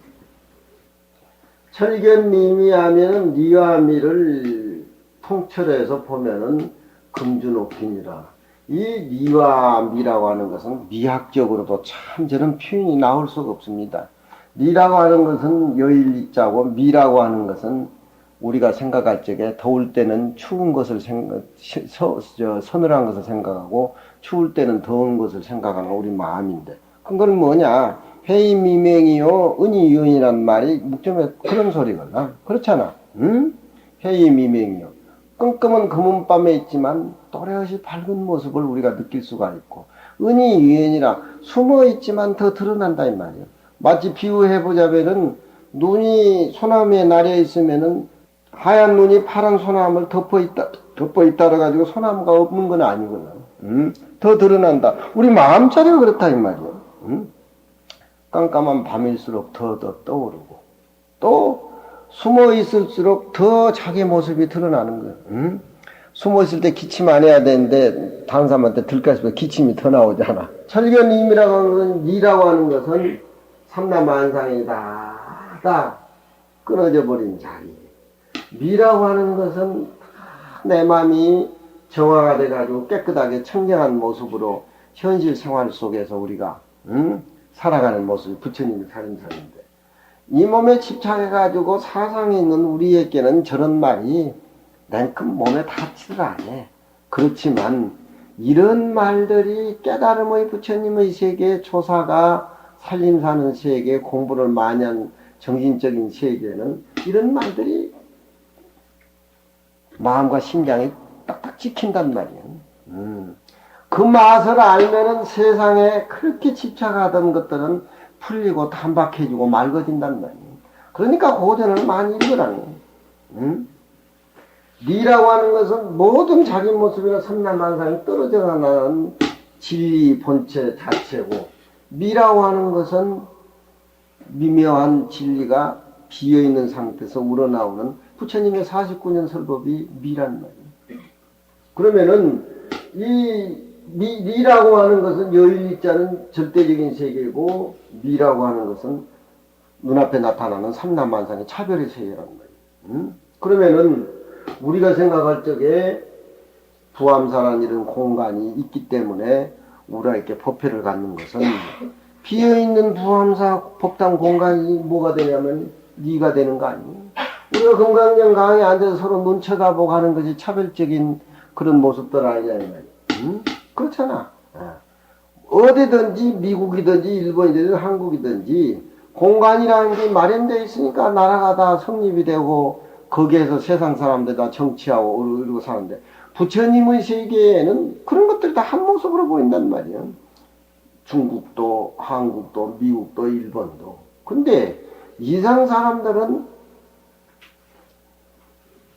A: 철견님이 하면은 니와 미를 통철해서 보면은 금주옥긴이라. 이 니와 미라고 하는 것은 미학적으로도 참 저런 표현이 나올 수가 없습니다. 니라고 하는 것은 여일리자고 미라고 하는 것은 우리가 생각할 적에 더울 때는 추운 것을 서늘한 것을 생각하고 추울 때는 더운 것을 생각하는 우리 마음인데 그건 뭐냐? 회의미맹이요 은이유연이란 말이 묵점에 그런 소리거나 그렇잖아. 응? 회의미맹이요. 끔끔한 금은밤에 있지만 또렷이 밝은 모습을 우리가 느낄 수가 있고 은이유연이라 숨어있지만 더 드러난다 이 말이에요. 마치 비유해보자면은 눈이 소나무에 나려 있으면은 하얀 눈이 파란 소나무를 덮어 있다 그래가지고 소나무가 없는 건 아니거든. 더 드러난다. 우리 마음자리가 그렇다 이 말이야. 깜깜한 밤일수록 더 떠오르고 또 숨어 있을수록 더 자기 모습이 드러나는 거야. 숨어 있을 때 기침 안 해야 되는데 다른 사람한테 들까 싶어 기침이 더 나오잖아. 철견임이라고 하는 것은 니라고 하는 것은 삼라만상이다 다 끊어져 버린 자리. 미라고 하는 것은 내 마음이 정화가 돼가지고 깨끗하게 청정한 모습으로 현실 생활 속에서 우리가 살아가는 모습이 부처님이 살인사인데 이 몸에 집착해가지고 사상에 있는 우리에게는 저런 말이 냉큼 몸에 닿지를 않아. 그렇지만 이런 말들이 깨달음의 부처님의 세계 조사가 살림사는 세계 공부를 많이 한 정신적인 세계는 이런 말들이 마음과 심장이 딱딱 찍힌단 말이에요. 그 맛을 알면은 세상에 그렇게 집착하던 것들은 풀리고 단박해지고 맑아진단 말이에요. 그러니까 고전을 많이 읽으라는 거예요. 니라고 하는 것은 모든 자기 모습이나 삼라만상이 떨어져 나가는 진리 본체 자체고 미라고 하는 것은 미묘한 진리가 비어있는 상태에서 우러나오는 부처님의 49년 설법이 미란 말이에요. 그러면은 리라고 하는 것은 여일리자는 절대적인 세계고 미라고 하는 것은 눈앞에 나타나는 삼라만상의 차별의 세계란 말이에요. 그러면은 우리가 생각할 적에 부암사라는 이런 공간이 있기 때문에 우리가 이렇게 법회를 갖는 것은 비어있는 부암사 법당 공간이 뭐가 되냐면 니가 되는 거 아니에요. 우리가 금강경 강에 앉아서 서로 눈 쳐다보고 하는 것이 차별적인 그런 모습들 아니냐 이 말이에요. 그렇잖아. 어디든지 미국이든지 일본이든지 한국이든지 공간이라는 게 마련되어 있으니까 나라가 다 성립이 되고 거기에서 세상 사람들 다 정치하고 이러고 사는데 부처님의 세계에는 그런 것들이 다 한 모습으로 보인단 말이에요. 중국도 한국도 미국도 일본도. 근데 이상 사람들은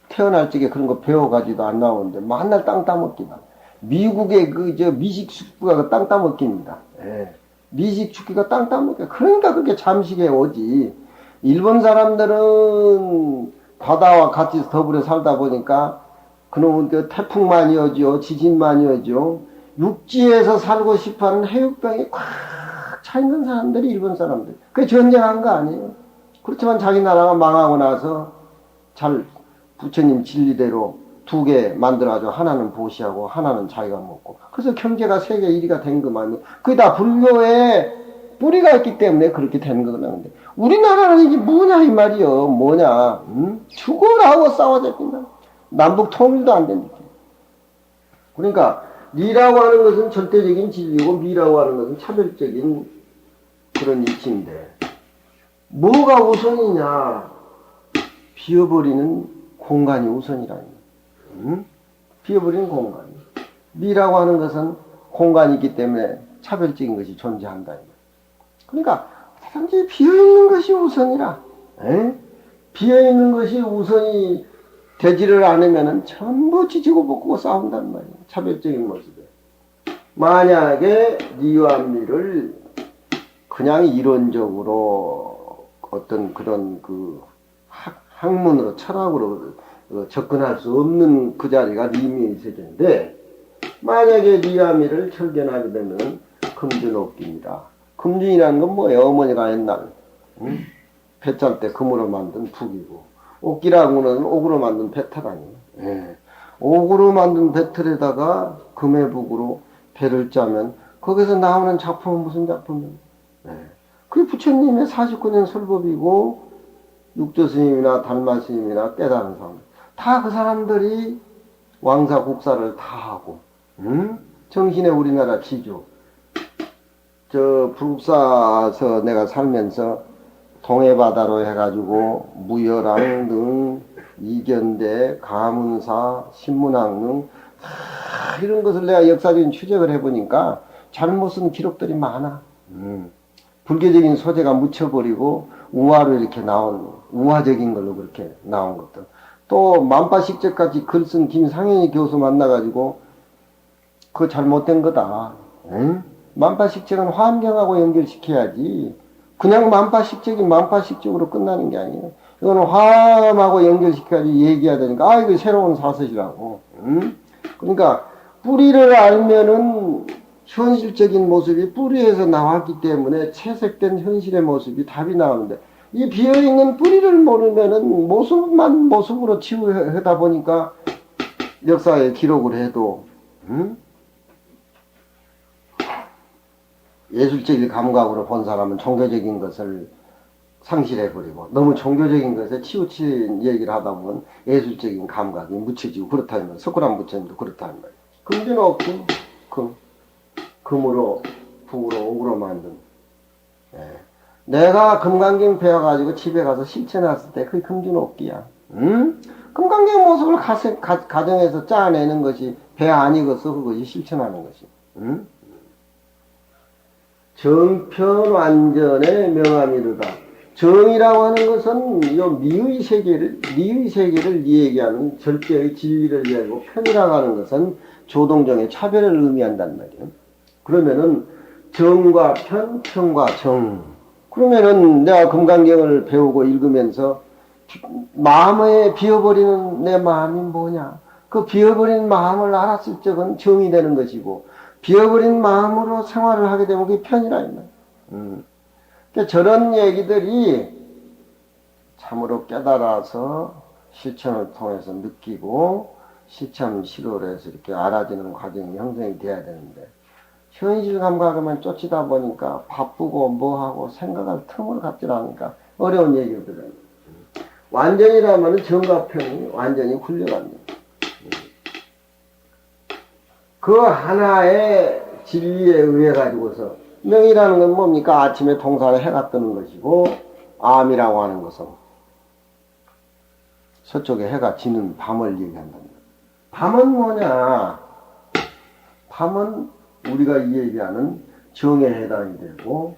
A: 태어날 적에 그런 거 배워가지도 안 나오는데 맨날 땅 따먹기다. 미국의 미식 축구가 땅 따먹기입니다. 예. 미식 축구가 땅 따먹기. 그러니까 그렇게 잠식해 오지. 일본 사람들은 바다와 같이 더불어 살다 보니까 그놈은 태풍만이 오죠. 지진만이 오죠. 육지에서 살고 싶어하는 해육병이 꽉 차 있는 사람들이 일본 사람들. 그게 전쟁한 거 아니에요. 그렇지만 자기 나라가 망하고 나서 잘 부처님 진리대로 두 개 만들어가지고 하나는 보시하고 하나는 자기가 먹고 그래서 경제가 세계 1위가 된 것만이 그게 다 불교의 뿌리가 있기 때문에 그렇게 된 거라는데 우리나라는 이게 뭐냐 이 말이요. 뭐냐 죽어라고 싸워대긴다. 남북 통일도 안 된다. 그러니까 니라고 하는 것은 절대적인 진리고 미라고 하는 것은 차별적인 그런 이치인데 뭐가 우선이냐. 비어버리는 공간이 우선이라니. 비어버리는 공간. 미라고 하는 것은 공간이 있기 때문에 차별적인 것이 존재한다. 그러니까 단지 비어있는 것이 우선이라. 비어있는 것이 우선이 되지를 않으면 전부 지지고 볶고 싸운단 말이에요. 차별적인 모습에. 만약에 니와 미를 그냥 이론적으로 어떤 그런 학문으로 철학으로 접근할 수 없는 그 자리가 니미의 세계인데 만약에 니와 미를 철견하게 되면 금준옥기입니다. 금준이라는 건 뭐예요? 어머니가 옛날 배짤 때 금으로 만든 북이고 옥기라고는 옥으로 만든 배틀 아니에요. 예. 옥으로 만든 배틀에다가 금의 북으로 배를 짜면 거기서 나오는 작품은 무슨 작품이에요? 예. 그게 부처님의 49년 설법이고 육조 스님이나 달마 스님이나 깨달은 사람 다 그 사람들이 왕사 국사를 다 하고 정신의 우리나라 지주 불국사에서 내가 살면서 동해바다로 해가지고 무열왕 등 이견대 가문사 신문왕 등 이런 것을 내가 역사적인 추적을 해보니까 잘못 쓴 기록들이 많아. 불교적인 소재가 묻혀버리고 우화로 이렇게 나온 우화적인 걸로 그렇게 나온 것들 또 만파식적같이 글 쓴 김상현이 교수 만나가지고 그거 잘못된 거다. 응? 만파식적은 환경하고 연결시켜야지. 그냥 만파식적이 만파식적으로 끝나는 게 아니에요. 이거는 화음하고 연결시켜야지 얘기해야 되니까, 아, 이거 새로운 사설이라고. 응? 그러니까, 뿌리를 알면은 현실적인 모습이 뿌리에서 나왔기 때문에 채색된 현실의 모습이 답이 나오는데, 이 비어있는 뿌리를 모르면은 모습만 모습으로 치유하다 보니까 역사에 기록을 해도, 응? 예술적인 감각으로 본 사람은 종교적인 것을 상실해버리고, 너무 종교적인 것에 치우친 얘기를 하다 보면 예술적인 감각이 묻혀지고 그렇다면, 석굴암 부처님도 그렇다는 말이에요. 금주는 없고, 금으로, 북으로, 옥으로 만든. 예. 내가 금강경 배워가지고 집에 가서 실천했을 때 그게 금주는 없기야. 응? 금강경 모습을 가정에서 짜내는 것이 배 아니고서 그것이 실천하는 것이. 응? 정편완전의 명암이르다. 정이라고 하는 것은 요 미의 세계를 얘기하는 절대의 진리를 얘기하고, 편이라고 하는 것은 조동정의 차별을 의미한단 말이에요. 그러면은 정과 편, 편과 정. 그러면은 내가 금강경을 배우고 읽으면서 마음에 비어버리는 내 마음이 뭐냐? 그 비어버린 마음을 알았을 적은 정이 되는 것이고, 비어버린 마음으로 생활을 하게 되면 그게 편이라 이 말이야. 그러니까 저런 얘기들이 참으로 깨달아서 실천을 통해서 느끼고 실천 시도를 해서 이렇게 알아지는 과정이 형성이 돼야 되는데, 현실 감각에만 쫓이다 보니까 바쁘고 뭐하고 생각할 틈을 갖지 않으니까 어려운 얘기들은. 완전이라면 정과 편이 완전히 훌륭합니다. 그 하나의 진리에 의해 가지고서, 명이라는 건 뭡니까? 아침에 동산에 해가 뜨는 것이고, 암이라고 하는 것은 서쪽에 해가 지는 밤을 얘기한답니다. 밤은 뭐냐? 밤은 우리가 이 얘기하는 정에 해당이 되고,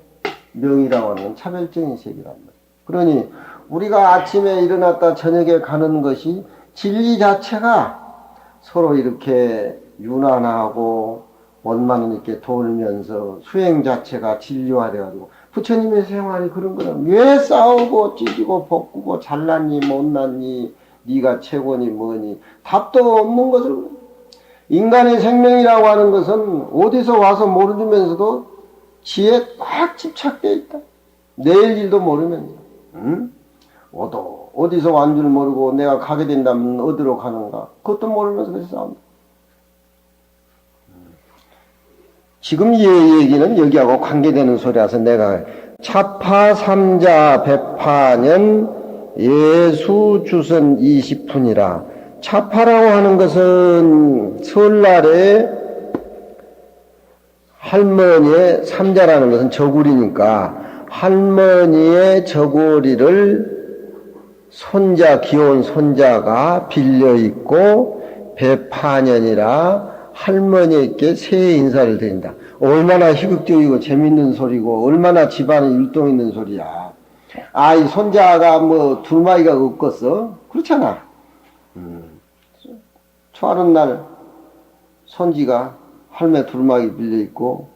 A: 명이라고 하는 건 차별적인 세계란 말이에요. 그러니 우리가 아침에 일어났다 저녁에 가는 것이 진리 자체가 서로 이렇게 유난하고 원만히 이렇게 돌면서 수행 자체가 진리화돼가지고, 부처님의 생활이 그런 거는 왜 싸우고 찢고 볶고 잘났니 못났니 네가 최고니 뭐니 답도 없는 것을. 인간의 생명이라고 하는 것은 어디서 와서 모르면서도 지에 꽉 집착되어 있다. 내일 일도 모르면서. 응? 어디서 완 줄 모르고 내가 가게 된다면 어디로 가는가 그것도 모르면서 그래서 싸운다. 지금 이 얘기는 여기하고 관계되는 소리라서 내가 차파삼자 백파년 예수주선 20분이라. 차파라고 하는 것은 설날에 할머니의 삼자라는 것은 저고리니까 할머니의 저고리를 귀여운 손자가 빌려있고 배파년이라 할머니에게 새해 인사를 드린다. 얼마나 희극적이고 재밌는 소리고 얼마나 집안에 율동 있는 소리야. 아, 이 손자가 뭐 둘마이가 없겠어? 그렇잖아. 초하는 날 손지가 할매 둘마이 빌려있고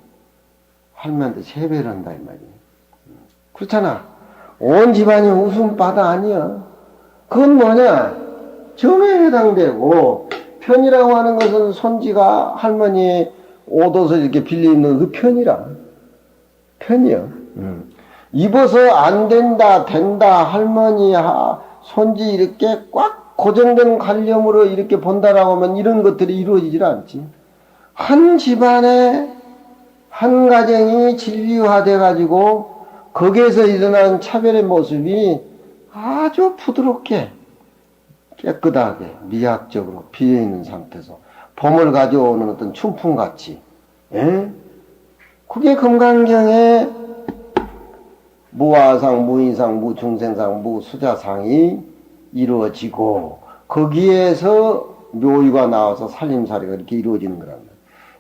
A: 할매한테 세배를 한다 이 말이야. 그렇잖아. 온 집안이 웃음바다 아니야. 그건 뭐냐? 정에 해당되고, 편이라고 하는 것은 손지가 할머니 옷 옷을 이렇게 빌려입는 그 편이라. 편이야. 입어서 안 된다, 된다, 할머니, 손지 이렇게 꽉 고정된 관념으로 이렇게 본다라고 하면 이런 것들이 이루어지질 않지. 한 집안에 한 가정이 진리화돼 가지고 거기에서 일어난 차별의 모습이 아주 부드럽게 깨끗하게 미학적으로 비어있는 상태에서 봄을 가져오는 어떤 춘풍같이, 예? 그게 금강경의 무아상, 무인상, 무중생상, 무수자상이 이루어지고 거기에서 묘의가 나와서 살림살이가 이렇게 이루어지는 거랍니다.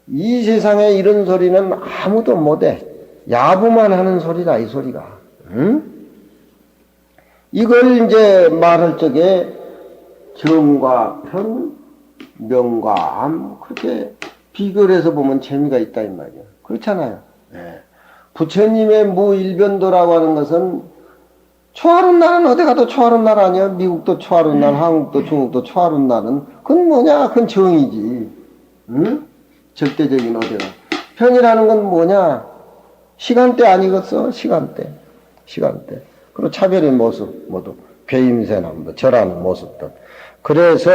A: 이 세상에 이런 소리는 아무도 못해. 야부만 하는 소리다 이 소리가. 응? 이걸 이제 말할 적에 정과 편, 명과 암, 그렇게 비교를 해서 보면 재미가 있다 이 말이야. 그렇잖아요. 네. 부처님의 무일변도라고 하는 것은 초하룬 날은 어디 가도 초하룬 날 아니야? 미국도 초하룬 날, 한국도 중국도 초하룬 날은 그건 뭐냐? 그건 정이지. 응? 절대적인 어디가. 편이라는 건 뭐냐? 시간대 아니겠어? 시간대. 시간대. 그리고 차별의 모습, 모두 괴임새나 뭐 절하는 모습들. 그래서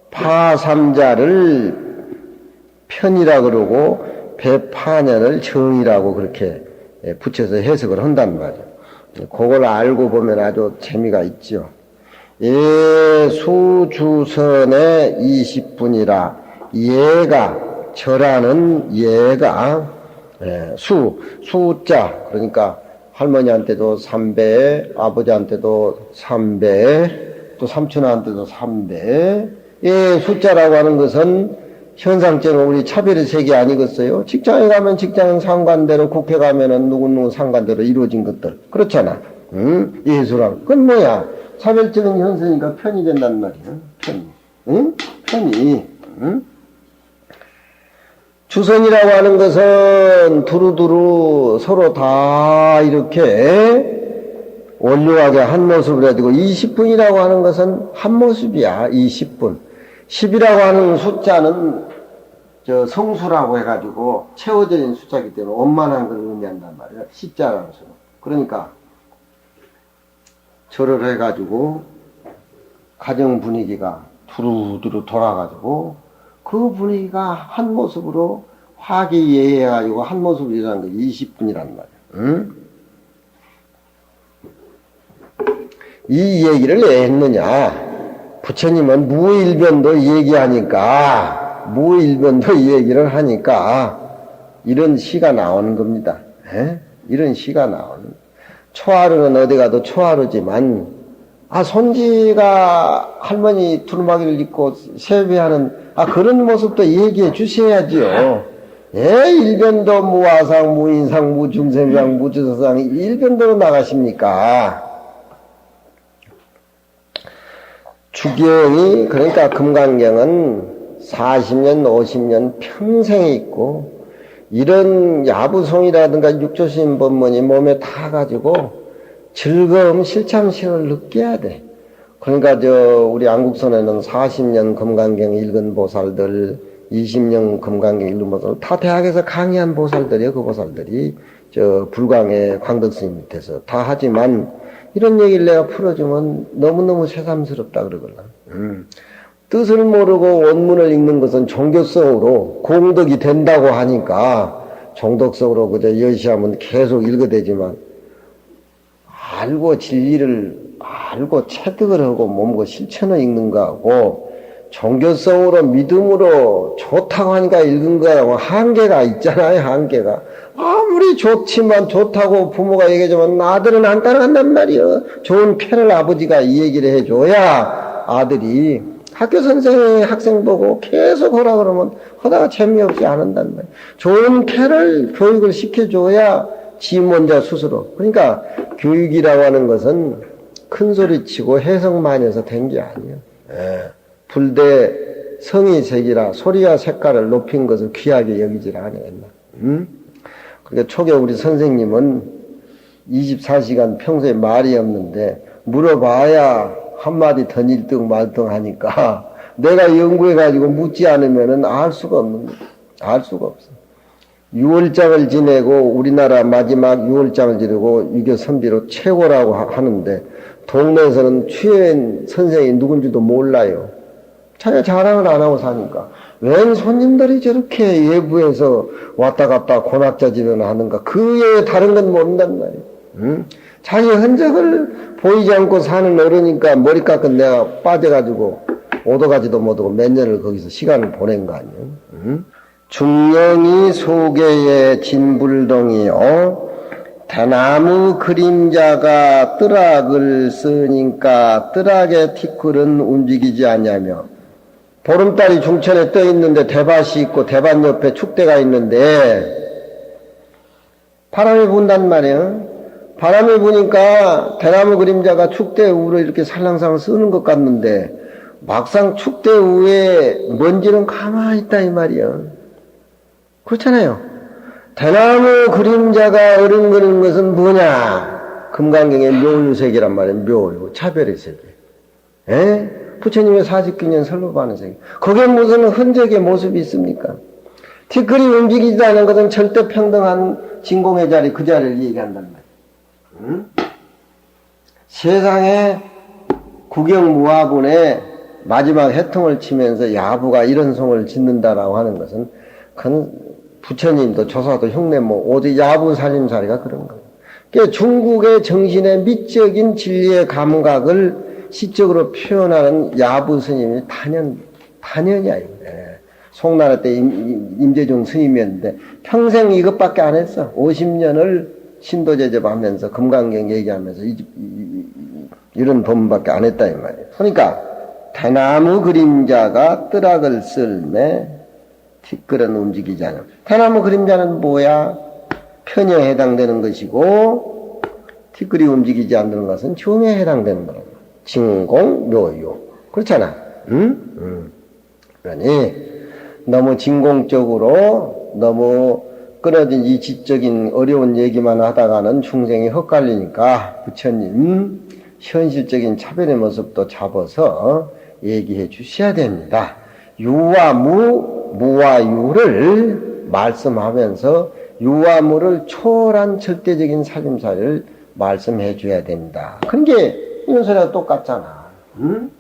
A: 파삼자를 편이라 그러고 배파년을 정이라고 그렇게 붙여서 해석을 한단 말이에요. 그걸 알고 보면 아주 재미가 있죠. 예수주선의 20분이라 예가 절하는 예가 숫자 그러니까 할머니한테도 3배, 아버지한테도 3배, 또 삼촌한테도 3배. 예, 숫자라고 하는 것은 현상적으로 우리 차별의 세계 아니겠어요? 직장에 가면 직장 상관대로, 국회 가면은 누구누구 상관대로 이루어진 것들. 그렇잖아. 응? 예수랑. 그건 뭐야? 차별적인 현상이니까 편이 된단 말이야. 편이. 응? 편이. 응? 주선이라고 하는 것은 두루두루 서로 다 이렇게 원료하게 한 모습을 해주고 20분이라고 하는 것은 한 모습이야. 20분. 10이라고 하는 숫자는 저 성수라고 해가지고 채워진 숫자이기 때문에 원만한 걸 의미한단 말이야. 10자라는 수는. 그러니까 절을 해가지고 가정 분위기가 두루두루 돌아가지고 그 분위기가 한 모습으로 화기애애해가지고 한 모습으로 일어나는 거 20분이란 말이야. 응? 이 얘기를 왜 했느냐? 부처님은 무일변도 얘기하니까, 무일변도 얘기를 하니까, 이런 시가 나오는 겁니다. 에? 이런 시가 나오는. 초하루는 어디 가도 초하루지만, 손지가 할머니 두루마기를 입고 세배하는, 그런 모습도 얘기해 주셔야지요. 예, 일변도 무화상, 무인상, 무중생상, 무주서상, 일변도로 나가십니까? 주경이 그러니까 금강경은 40년 50년 평생에 있고 이런 야부송이라든가 육조심 법문이 몸에 다 가지고 즐거움 실참실을 느껴야 돼. 그러니까 우리 안국선에는 40년 금강경 읽은 보살들 20년 금강경 읽은 보살들 다 대학에서 강의한 보살들이에요. 그 보살들이 불광의 광덕스님 밑에서 다 하지만 이런 얘기를 내가 풀어주면 너무너무 새삼스럽다 그러거든. 뜻을 모르고 원문을 읽는 것은 종교성으로 공덕이 된다고 하니까 종덕성으로 그저 열시하면 계속 읽어대지만 알고 진리를 알고 체득을 하고 몸과 실천을 읽는 거하고 종교성으로 믿음으로 좋다고 하니까 읽은 거하고 한계가 있잖아요. 한계가. 아무리 좋지만 좋다고 부모가 얘기하지만 아들은 안 따라간단 말이요. 좋은 패를 아버지가 이 얘기를 해줘야 아들이 학교 선생이 학생 보고 계속 하라 그러면 하다가 재미없지 않은단 말이에요. 좋은 패를 교육을 시켜줘야 지 먼저 스스로. 그러니까 교육이라고 하는 것은 큰 소리치고 해석 많이 해서 된 게 아니에요. 불대 성의 색이라 소리와 색깔을 높인 것을 귀하게 여기질 않았나. 그러니까 초기 우리 선생님은 24시간 평소에 말이 없는데 물어봐야 한마디 던일등 말등 하니까 내가 연구해가지고 묻지 않으면은 알 수가 없는 거야. 알 수가 없어. 6월장을 지내고 우리나라 마지막 6월장을 지내고 유교 선비로 최고라고 하는데 동네에서는 최연 선생이 누군지도 몰라요. 자기가 자랑을 안 하고 사니까. 웬 손님들이 저렇게 예부에서 왔다 갔다 고낙자 집에나 하는가. 그 외에 다른 건 모른단 말이에요. 자기 흔적을 보이지 않고 사는 어른이니까 머리 깎은 내가 빠져가지고 오도가지도 못하고 몇 년을 거기서 시간을 보낸 거 아니에요. 중령이 소개의 진불동이요. 대나무 그림자가 뜨락을 쓰니까 뜨락의 티끌은 움직이지 않냐며 보름달이 중천에 떠 있는데 대밭이 있고 대밭 옆에 축대가 있는데 바람이 분단 말이에요. 바람이 부니까 대나무 그림자가 축대 우로 이렇게 살랑살랑 쓰는 것 같는데 막상 축대 위에 먼지는 가만히 있다 이 말이야. 그렇잖아요. 대나무 그림자가 어른거리는 것은 뭐냐? 금강경의 묘유색이란 말이에요. 묘유, 차별의 세계. 에? 부처님의 49년 설법하는 세계. 거기에 무슨 흔적의 모습이 있습니까? 티끌이 움직이지 않은 것은 절대 평등한 진공의 자리, 그 자리를 얘기한단 말이에요. 응? 세상에 구경무화분의 마지막 해통을 치면서 야부가 이런 송을 짓는다라고 하는 것은 그건 부처님도 조사도 흉내 어디 야부 살림살이가 그런 거예요. 그러니까 중국의 정신의 미적인 진리의 감각을 시적으로 표현하는 야부 스님이 단연이야. 송나라 때 임재중 스님이었는데 평생 이것밖에 안 했어. 50년을 신도제접하면서 금강경 얘기하면서 이런 법문밖에 안 했다 이 말이에요. 그러니까 대나무 그림자가 뜨락을 쓸매 티끌은 움직이지 않아. 대나무 그림자는 뭐야? 편여에 해당되는 것이고 티끌이 움직이지 않는 것은 중에 해당되는 거라고. 진공, 묘유. 그렇잖아. 응? 그러니 너무 진공적으로 너무 끊어진 이 지적인 어려운 얘기만 하다가는 충생이 헛갈리니까 부처님 현실적인 차별의 모습도 잡아서 얘기해 주셔야 됩니다. 유와 무, 무와 유를 말씀하면서 유와 무를 초월한 절대적인 살림살이를 말씀해 줘야 됩니다. 그런 게 이런 소리가 똑같잖아. 응?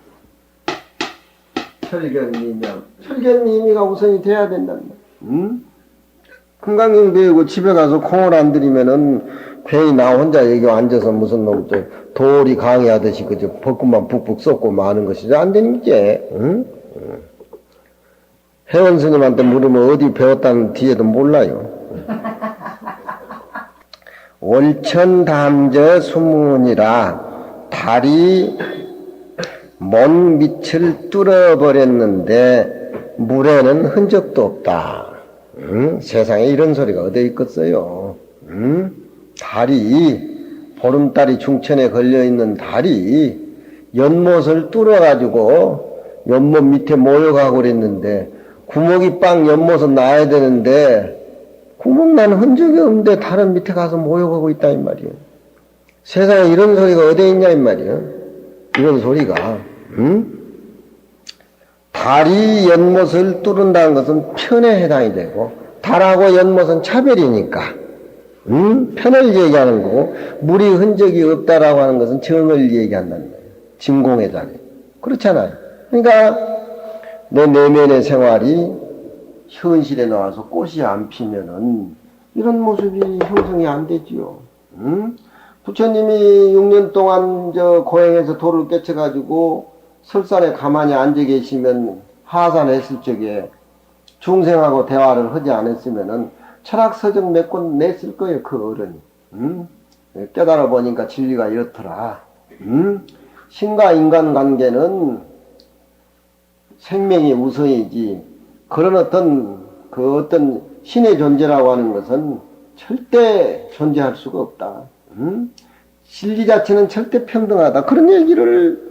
A: 철견미미가 우선이 돼야 된단 말이야. 응? 금강경 배우고 집에 가서 콩을 안 들이면은 괜히 나 혼자 여기 앉아서 무슨 놈 돌이 강의하듯이 그저 벚꽃만 북북 쏟고 마는 것이죠. 안 되는 게. 응? 회원 스님한테 물으면 어디 배웠다는 뒤에도 몰라요. 월천담저 수문이라 달이 먼 밑을 뚫어버렸는데 물에는 흔적도 없다. 세상에 이런 소리가 어디 있겠어요. 달이 보름달이 중천에 걸려있는 달이 연못을 뚫어가지고 연못 밑에 모여가고 그랬는데 구멍이 빵 연못은 나야 되는데 구멍 난 흔적이 없는데 달은 밑에 가서 모여가고 있다 이 말이에요. 세상에 이런 소리가 어디 있냐 이 말이에요. 이런 소리가. 달이 연못을 뚫는다는 것은 편에 해당이 되고 달하고 연못은 차별이니까 편을 얘기하는 거고 물이 흔적이 없다라고 하는 것은 정을 얘기한다는 거예요. 진공의 자리. 그렇잖아요. 그러니까 내 내면의 생활이 현실에 나와서 꽃이 안 피면은 이런 모습이 형성이 안 되지요. 부처님이 6년 동안 고행에서 돌을 깨쳐가지고 설산에 가만히 앉아 계시면 하산했을 적에 중생하고 대화를 하지 않았으면은 철학서적 몇 권 냈을 거예요, 그 어른이. 깨달아 보니까 진리가 이렇더라. 신과 인간 관계는 생명이 우선이지, 그런 어떤 신의 존재라고 하는 것은 절대 존재할 수가 없다. 진리 자체는 절대 평등하다. 그런 얘기를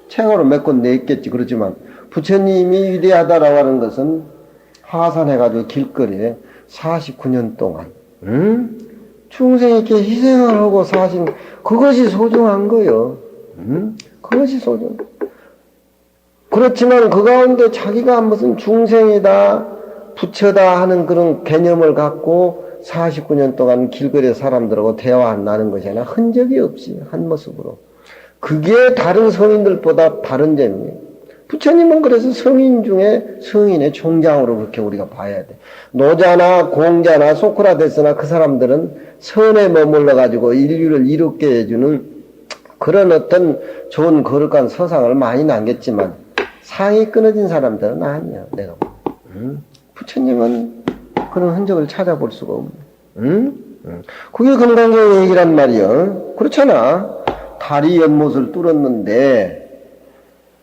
A: 책으로 몇 권 냈겠지. 그렇지만 부처님이 위대하다라고 하는 것은 하산해가지고 길거리에 49년 동안 중생에게 희생을 하고 사신 그것이 소중한 거요. 그것이 소중. 그렇지만 그 가운데 자기가 무슨 중생이다, 부처다 하는 그런 개념을 갖고 49년 동안 길거리 사람들하고 대화한다는 것이 아니라 흔적이 없이 한 모습으로. 그게 다른 성인들보다 다른 점이에요. 부처님은 그래서 성인 중에 성인의 총장으로 그렇게 우리가 봐야 돼. 노자나 공자나 소크라테스나 그 사람들은 선에 머물러 가지고 인류를 이롭게 해주는 그런 어떤 좋은 거룩한 서상을 많이 남겼지만 상이 끊어진 사람들은 아니야. 내가 부처님은 그런 흔적을 찾아볼 수가 없네. 그게 금강경 얘기란 말이야. 그렇잖아. 달이 연못을 뚫었는데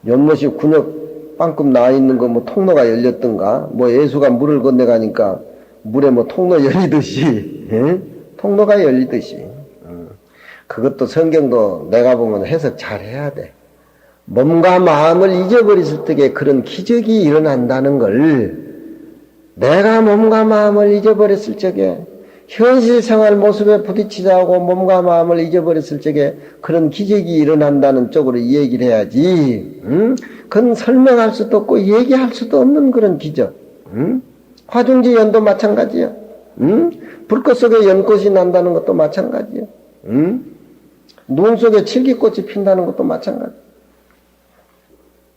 A: 연못이 군역 빵끔 나와 있는 거 뭐 통로가 열렸던가, 뭐 예수가 물을 건너가니까 물에 뭐 통로 열리듯이, 통로가 열리듯이. 그것도 성경도 내가 보면 해석 잘 해야 돼. 몸과 마음을 잊어버렸을 때에 그런 기적이 일어난다는 걸 내가 몸과 마음을 잊어버렸을 적에 현실 생활 모습에 부딪히자고 몸과 마음을 잊어버렸을 적에 그런 기적이 일어난다는 쪽으로 얘기를 해야지. 응? 그건 설명할 수도 없고 얘기할 수도 없는 그런 기적. 응? 화중지 연도 마찬가지야. 응? 불꽃 속에 연꽃이 난다는 것도 마찬가지야. 응? 눈 속에 칠기꽃이 핀다는 것도 마찬가지.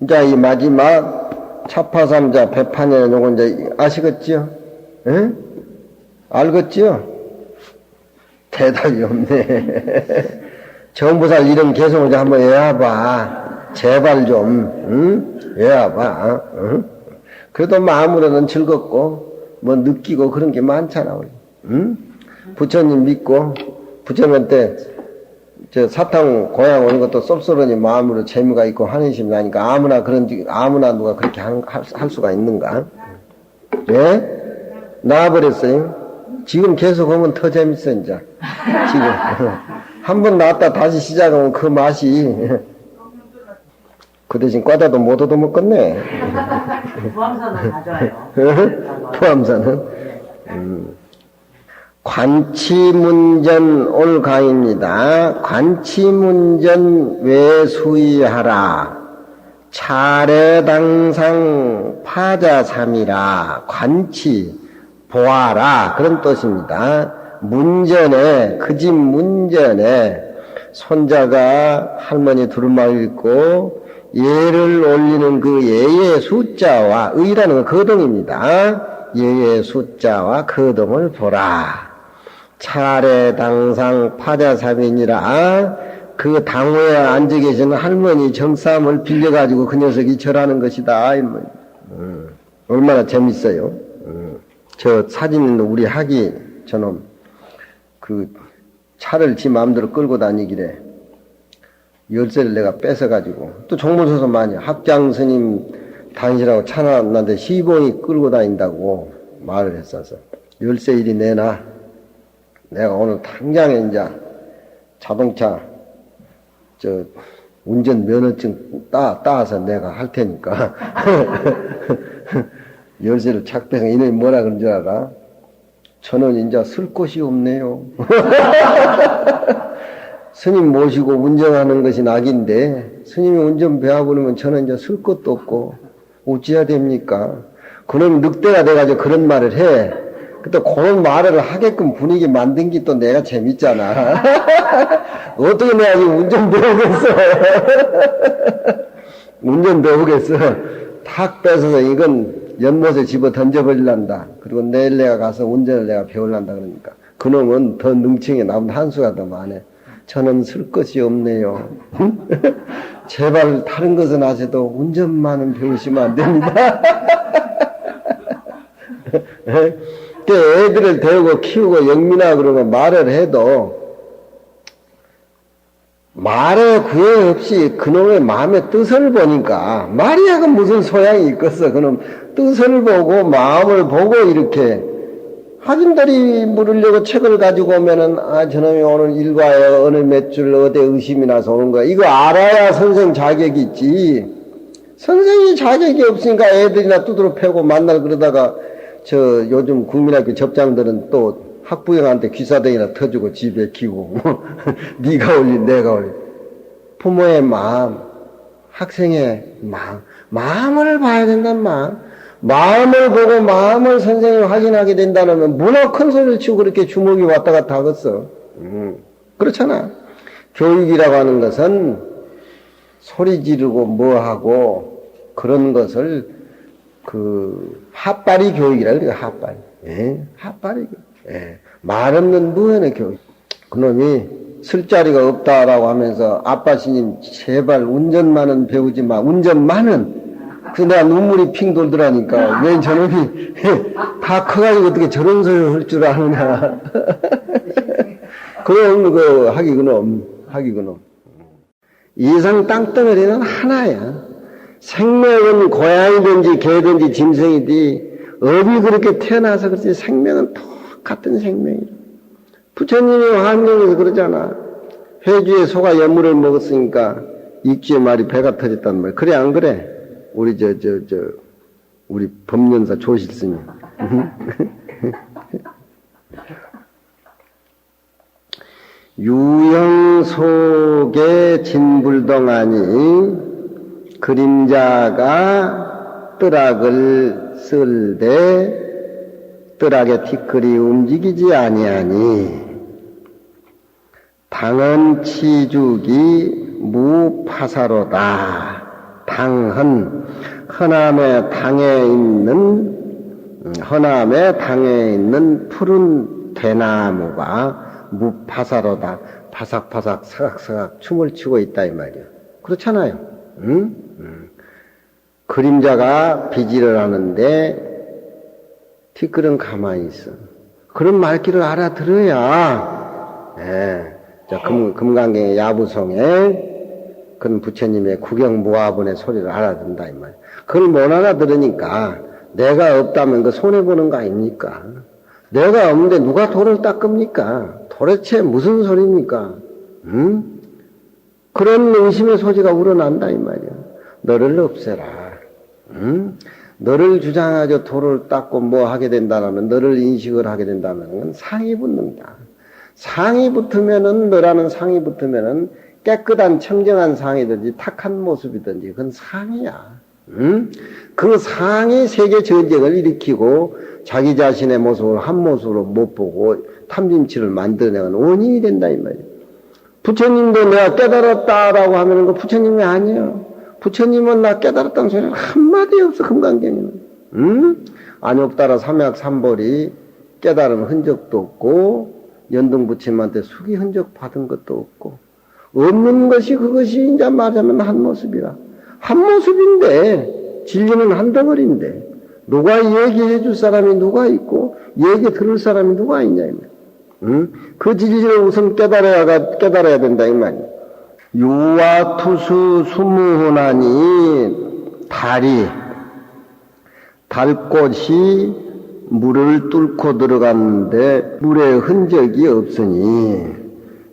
A: 이제 이 마지막 차파삼자 배판에 요거 이제 아시겠지요? 응? 알겠지요? 대답이 없네. 정보살 이름 계속 이제 한번 외워봐. 제발 좀, 응? 외워봐. 응? 그래도 마음으로는 즐겁고, 뭐 느끼고 그런 게 많잖아, 우리. 응? 부처님 믿고, 부처님한테 사탕 고향 오는 것도 쏠쏠하니 마음으로 재미가 있고 하는심이 나니까 아무나 누가 그렇게 할 수가 있는가? 예? 나와버렸어요. 지금 계속 오면 더 재밌어, 이제. 지금. 한 번 나왔다 다시 시작하면 그 맛이. 그 대신 과자도 못 얻어먹겠네.
B: 부암산은 가져와요.
A: 부암산은? 관치문전 올 강의입니다. 관치문전 왜 수의하라. 차례당상 파자삼이라. 관치 보아라 그런 뜻입니다. 문전에 그 집 문전에 손자가 할머니 두루마리 입고 예를 올리는 그 예의 숫자와 의라는 건 거동입니다. 예의 숫자와 거동을 보라. 차례당상 파자삼이니라. 그 당호에 앉아 계시는 할머니 정삼을 빌려가지고 그 녀석이 절하는 것이다. 얼마나 재밌어요. 저 사진 우리 학이 저놈 그 차를 지 마음대로 끌고 다니길래 열쇠를 내가 뺏어가지고 또 종문서서 많이 학장 스님 다니시라고 차 놨는데 시봉이 끌고 다닌다고 말을 했어서 열쇠 이리 내놔. 내가 오늘 당장에 이제 자동차 운전 면허증 따서 내가 할 테니까 열쇠를 착배해서 이놈이 뭐라 그런 줄 알아? 저는 이제 쓸 곳이 없네요. 스님 모시고 운전하는 것이 낙인데 스님이 운전 배워보려면 저는 이제 쓸 것도 없고 어찌해야 됩니까? 그놈이 늑대가 돼가지고 그런 말을 해. 근데 그런 말을 하게끔 분위기 만든 게 또 내가 재밌잖아. 어떻게 내가 지금 운전 배우겠어? 운전 배우겠어? 탁 뺏어서 이건 연못에 집어 던져버릴란다. 그리고 내일 내가 가서 운전을 내가 배울란다 그러니까. 그놈은 더 능청해. 나보다 한 수가 더 많아. 저는 쓸 것이 없네요. 제발 다른 것은 하셔도 운전만은 배우시면 안 됩니다. 애들을 데우고 키우고 영민하고 그러면 말을 해도 말에 구애 없이 그놈의 마음의 뜻을 보니까 말이야 그 무슨 소양이 있겠어. 그놈 뜻을 보고 마음을 보고 이렇게 하진들이 물으려고 책을 가지고 오면은 저놈이 오늘 일과에 어느 몇 줄 어디 의심이 나서 오는 거야. 이거 알아야 선생 자격이 있지. 선생이 자격이 없으니까 애들이나 두드러 패고 만날 그러다가 요즘 국민학교 접장들은 또 학부형한테 귀사등이나 터주고 집에 키우고 네가 올린 내가 올린. 부모의 마음, 학생의 마음을 봐야 된단 마음을 보고 마음을 선생님이 확인하게 된다면 뭐나 큰 소리를 치고 그렇게 주먹이 왔다 갔다 하겠어. 그렇잖아. 교육이라고 하는 것은 소리 지르고 뭐하고 그런 것을 핫바리 교육이라 그래요. 핫바리. 예? 핫바리 교육. 예. 말 없는 무언의 교육. 그놈이 쓸 자리가 없다라고 하면서 아빠 스님 제발 운전만은 배우지 마. 운전만은. 그래서 내가 눈물이 핑 돌더라니까. 왜 저놈이 다 커가지고 어떻게 저런 소리를 할 줄 아느냐. 그럼 하기 그놈. 이상 땅덩어리는 하나야. 생명은 고양이든지 개든지 짐승이지 업이 그렇게 태어나서 그렇지 생명은 똑같은 생명이야. 부처님이 환경에서 그러잖아. 회주에 소가 여물을 먹었으니까 익주의 말이 배가 터졌단 말이야. 그래 안 그래? 우리 우리 법륜사 조실스님. 유형 속에 진불덩하니 그림자가 뜨락을 쓸되 뜨락의 티끌이 움직이지 아니하니 당은 치죽이 무파사로다. 당은 허남의 당에 있는 푸른 대나무가 무파사로다. 바삭바삭 사각사각 춤을 추고 있다 이 말이야. 그렇잖아요. 응? 그림자가 비지를 하는데 티끌은 가만히 있어. 그런 말귀를 알아들어야 자, 금강경의 야부성에 그런 부처님의 구경무화분의 소리를 알아듣는다 이 말이야. 그걸 못 알아들으니까 내가 없다면 그 손해보는 거 아닙니까? 내가 없는데 누가 돌을 닦습니까? 도대체 무슨 소리입니까? 응? 그런 의심의 소지가 우러난다 이 말이야. 너를 없애라. 응? 너를 주장하여 돌을 닦고 뭐 하게 된다면, 너를 인식을 하게 된다면 상이 붙는다. 상이 붙으면은, 너라는 상이 붙으면은 깨끗한 청정한 상이든지 탁한 모습이든지 그건 상이야. 응? 그 상이 세계 전쟁을 일으키고 자기 자신의 모습을 한 모습으로 못 보고 탐진치를 만들어내는 원인이 된다 이 말이야. 부처님도 내가 깨달았다라고 하면은 그 부처님이 아니에요. 부처님은 나 깨달았다는 소리는 한마디 없어, 금강경에는. 응? 안욕따라 삼약삼벌이 깨달은 흔적도 없고, 연등부처님한테 숙이 흔적 받은 것도 없고, 없는 것이 그것이 이제 말하자면 한 모습이라. 한 모습인데, 진리는 한 덩어리인데, 누가 얘기해 줄 사람이 누가 있고, 얘기 들을 사람이 누가 있냐, 이 말. 응? 그 진리를 우선 깨달아야 된다, 이 말이야. 유와 투수 수무훈하니 달꽃이 물을 뚫고 들어갔는데 물의 흔적이 없으니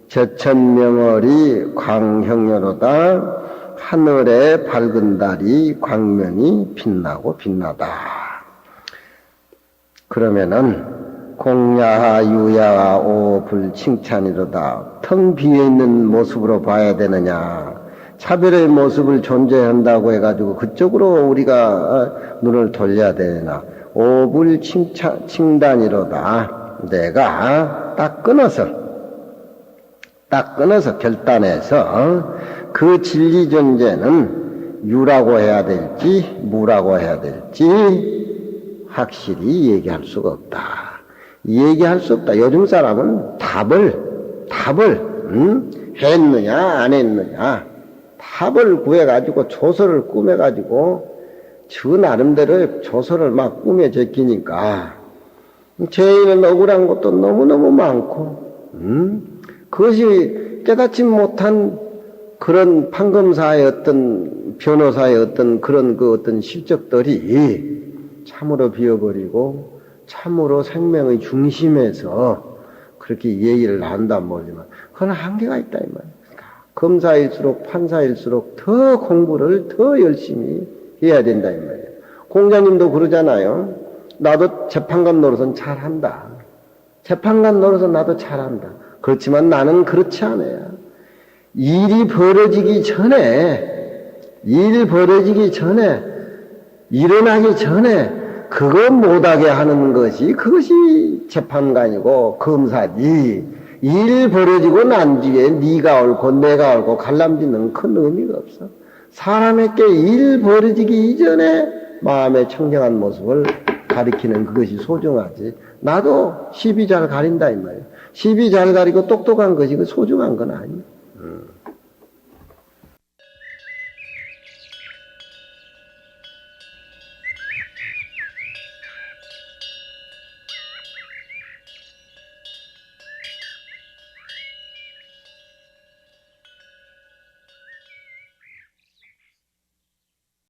A: 저천명월이 광형여로다. 하늘에 밝은 달이 광명이 빛나다. 그러면은 공야하 유야하 오불 칭찬이로다. 텅 비어있는 모습으로 봐야 되느냐. 차별의 모습을 존재한다고 해가지고 그쪽으로 우리가 눈을 돌려야 되나. 오불 칭단이로다. 내가 딱 끊어서 결단해서 그 진리 존재는 유라고 해야 될지 무라고 해야 될지 확실히 얘기할 수가 없다. 얘기할 수 없다. 요즘 사람은 답을 했느냐 안 했느냐 답을 구해가지고 조서를 꾸며가지고 저 나름대로 조서를 막 꾸며 제끼니까 죄인은 억울한 것도 너무너무 많고 그것이 깨닫지 못한 그런 판검사의 어떤 변호사의 어떤 그런 그 어떤 실적들이 참으로 비어버리고 참으로 생명의 중심에서 그렇게 얘기를 한단 말이지만 그건 한계가 있다 이 말이야. 검사일수록 판사일수록 더 공부를 더 열심히 해야 된다 이 말이야. 공자님도 그러잖아요. 나도 재판관 노릇은 잘한다. 재판관 노릇은 나도 잘한다. 그렇지만 나는 그렇지 않아요. 일이 벌어지기 전에 일어나기 전에 그거 못하게 하는 것이 그것이 재판관이고 검사지. 일 벌어지고 난 뒤에 네가 옳고 내가 옳고 갈라짓는 큰 의미가 없어. 사람에게 일 벌어지기 이전에 마음의 청정한 모습을 가리키는 그것이 소중하지. 나도 시비 잘 가린다 이 말이야. 시비 잘 가리고 똑똑한 것이 그 소중한 건 아니야.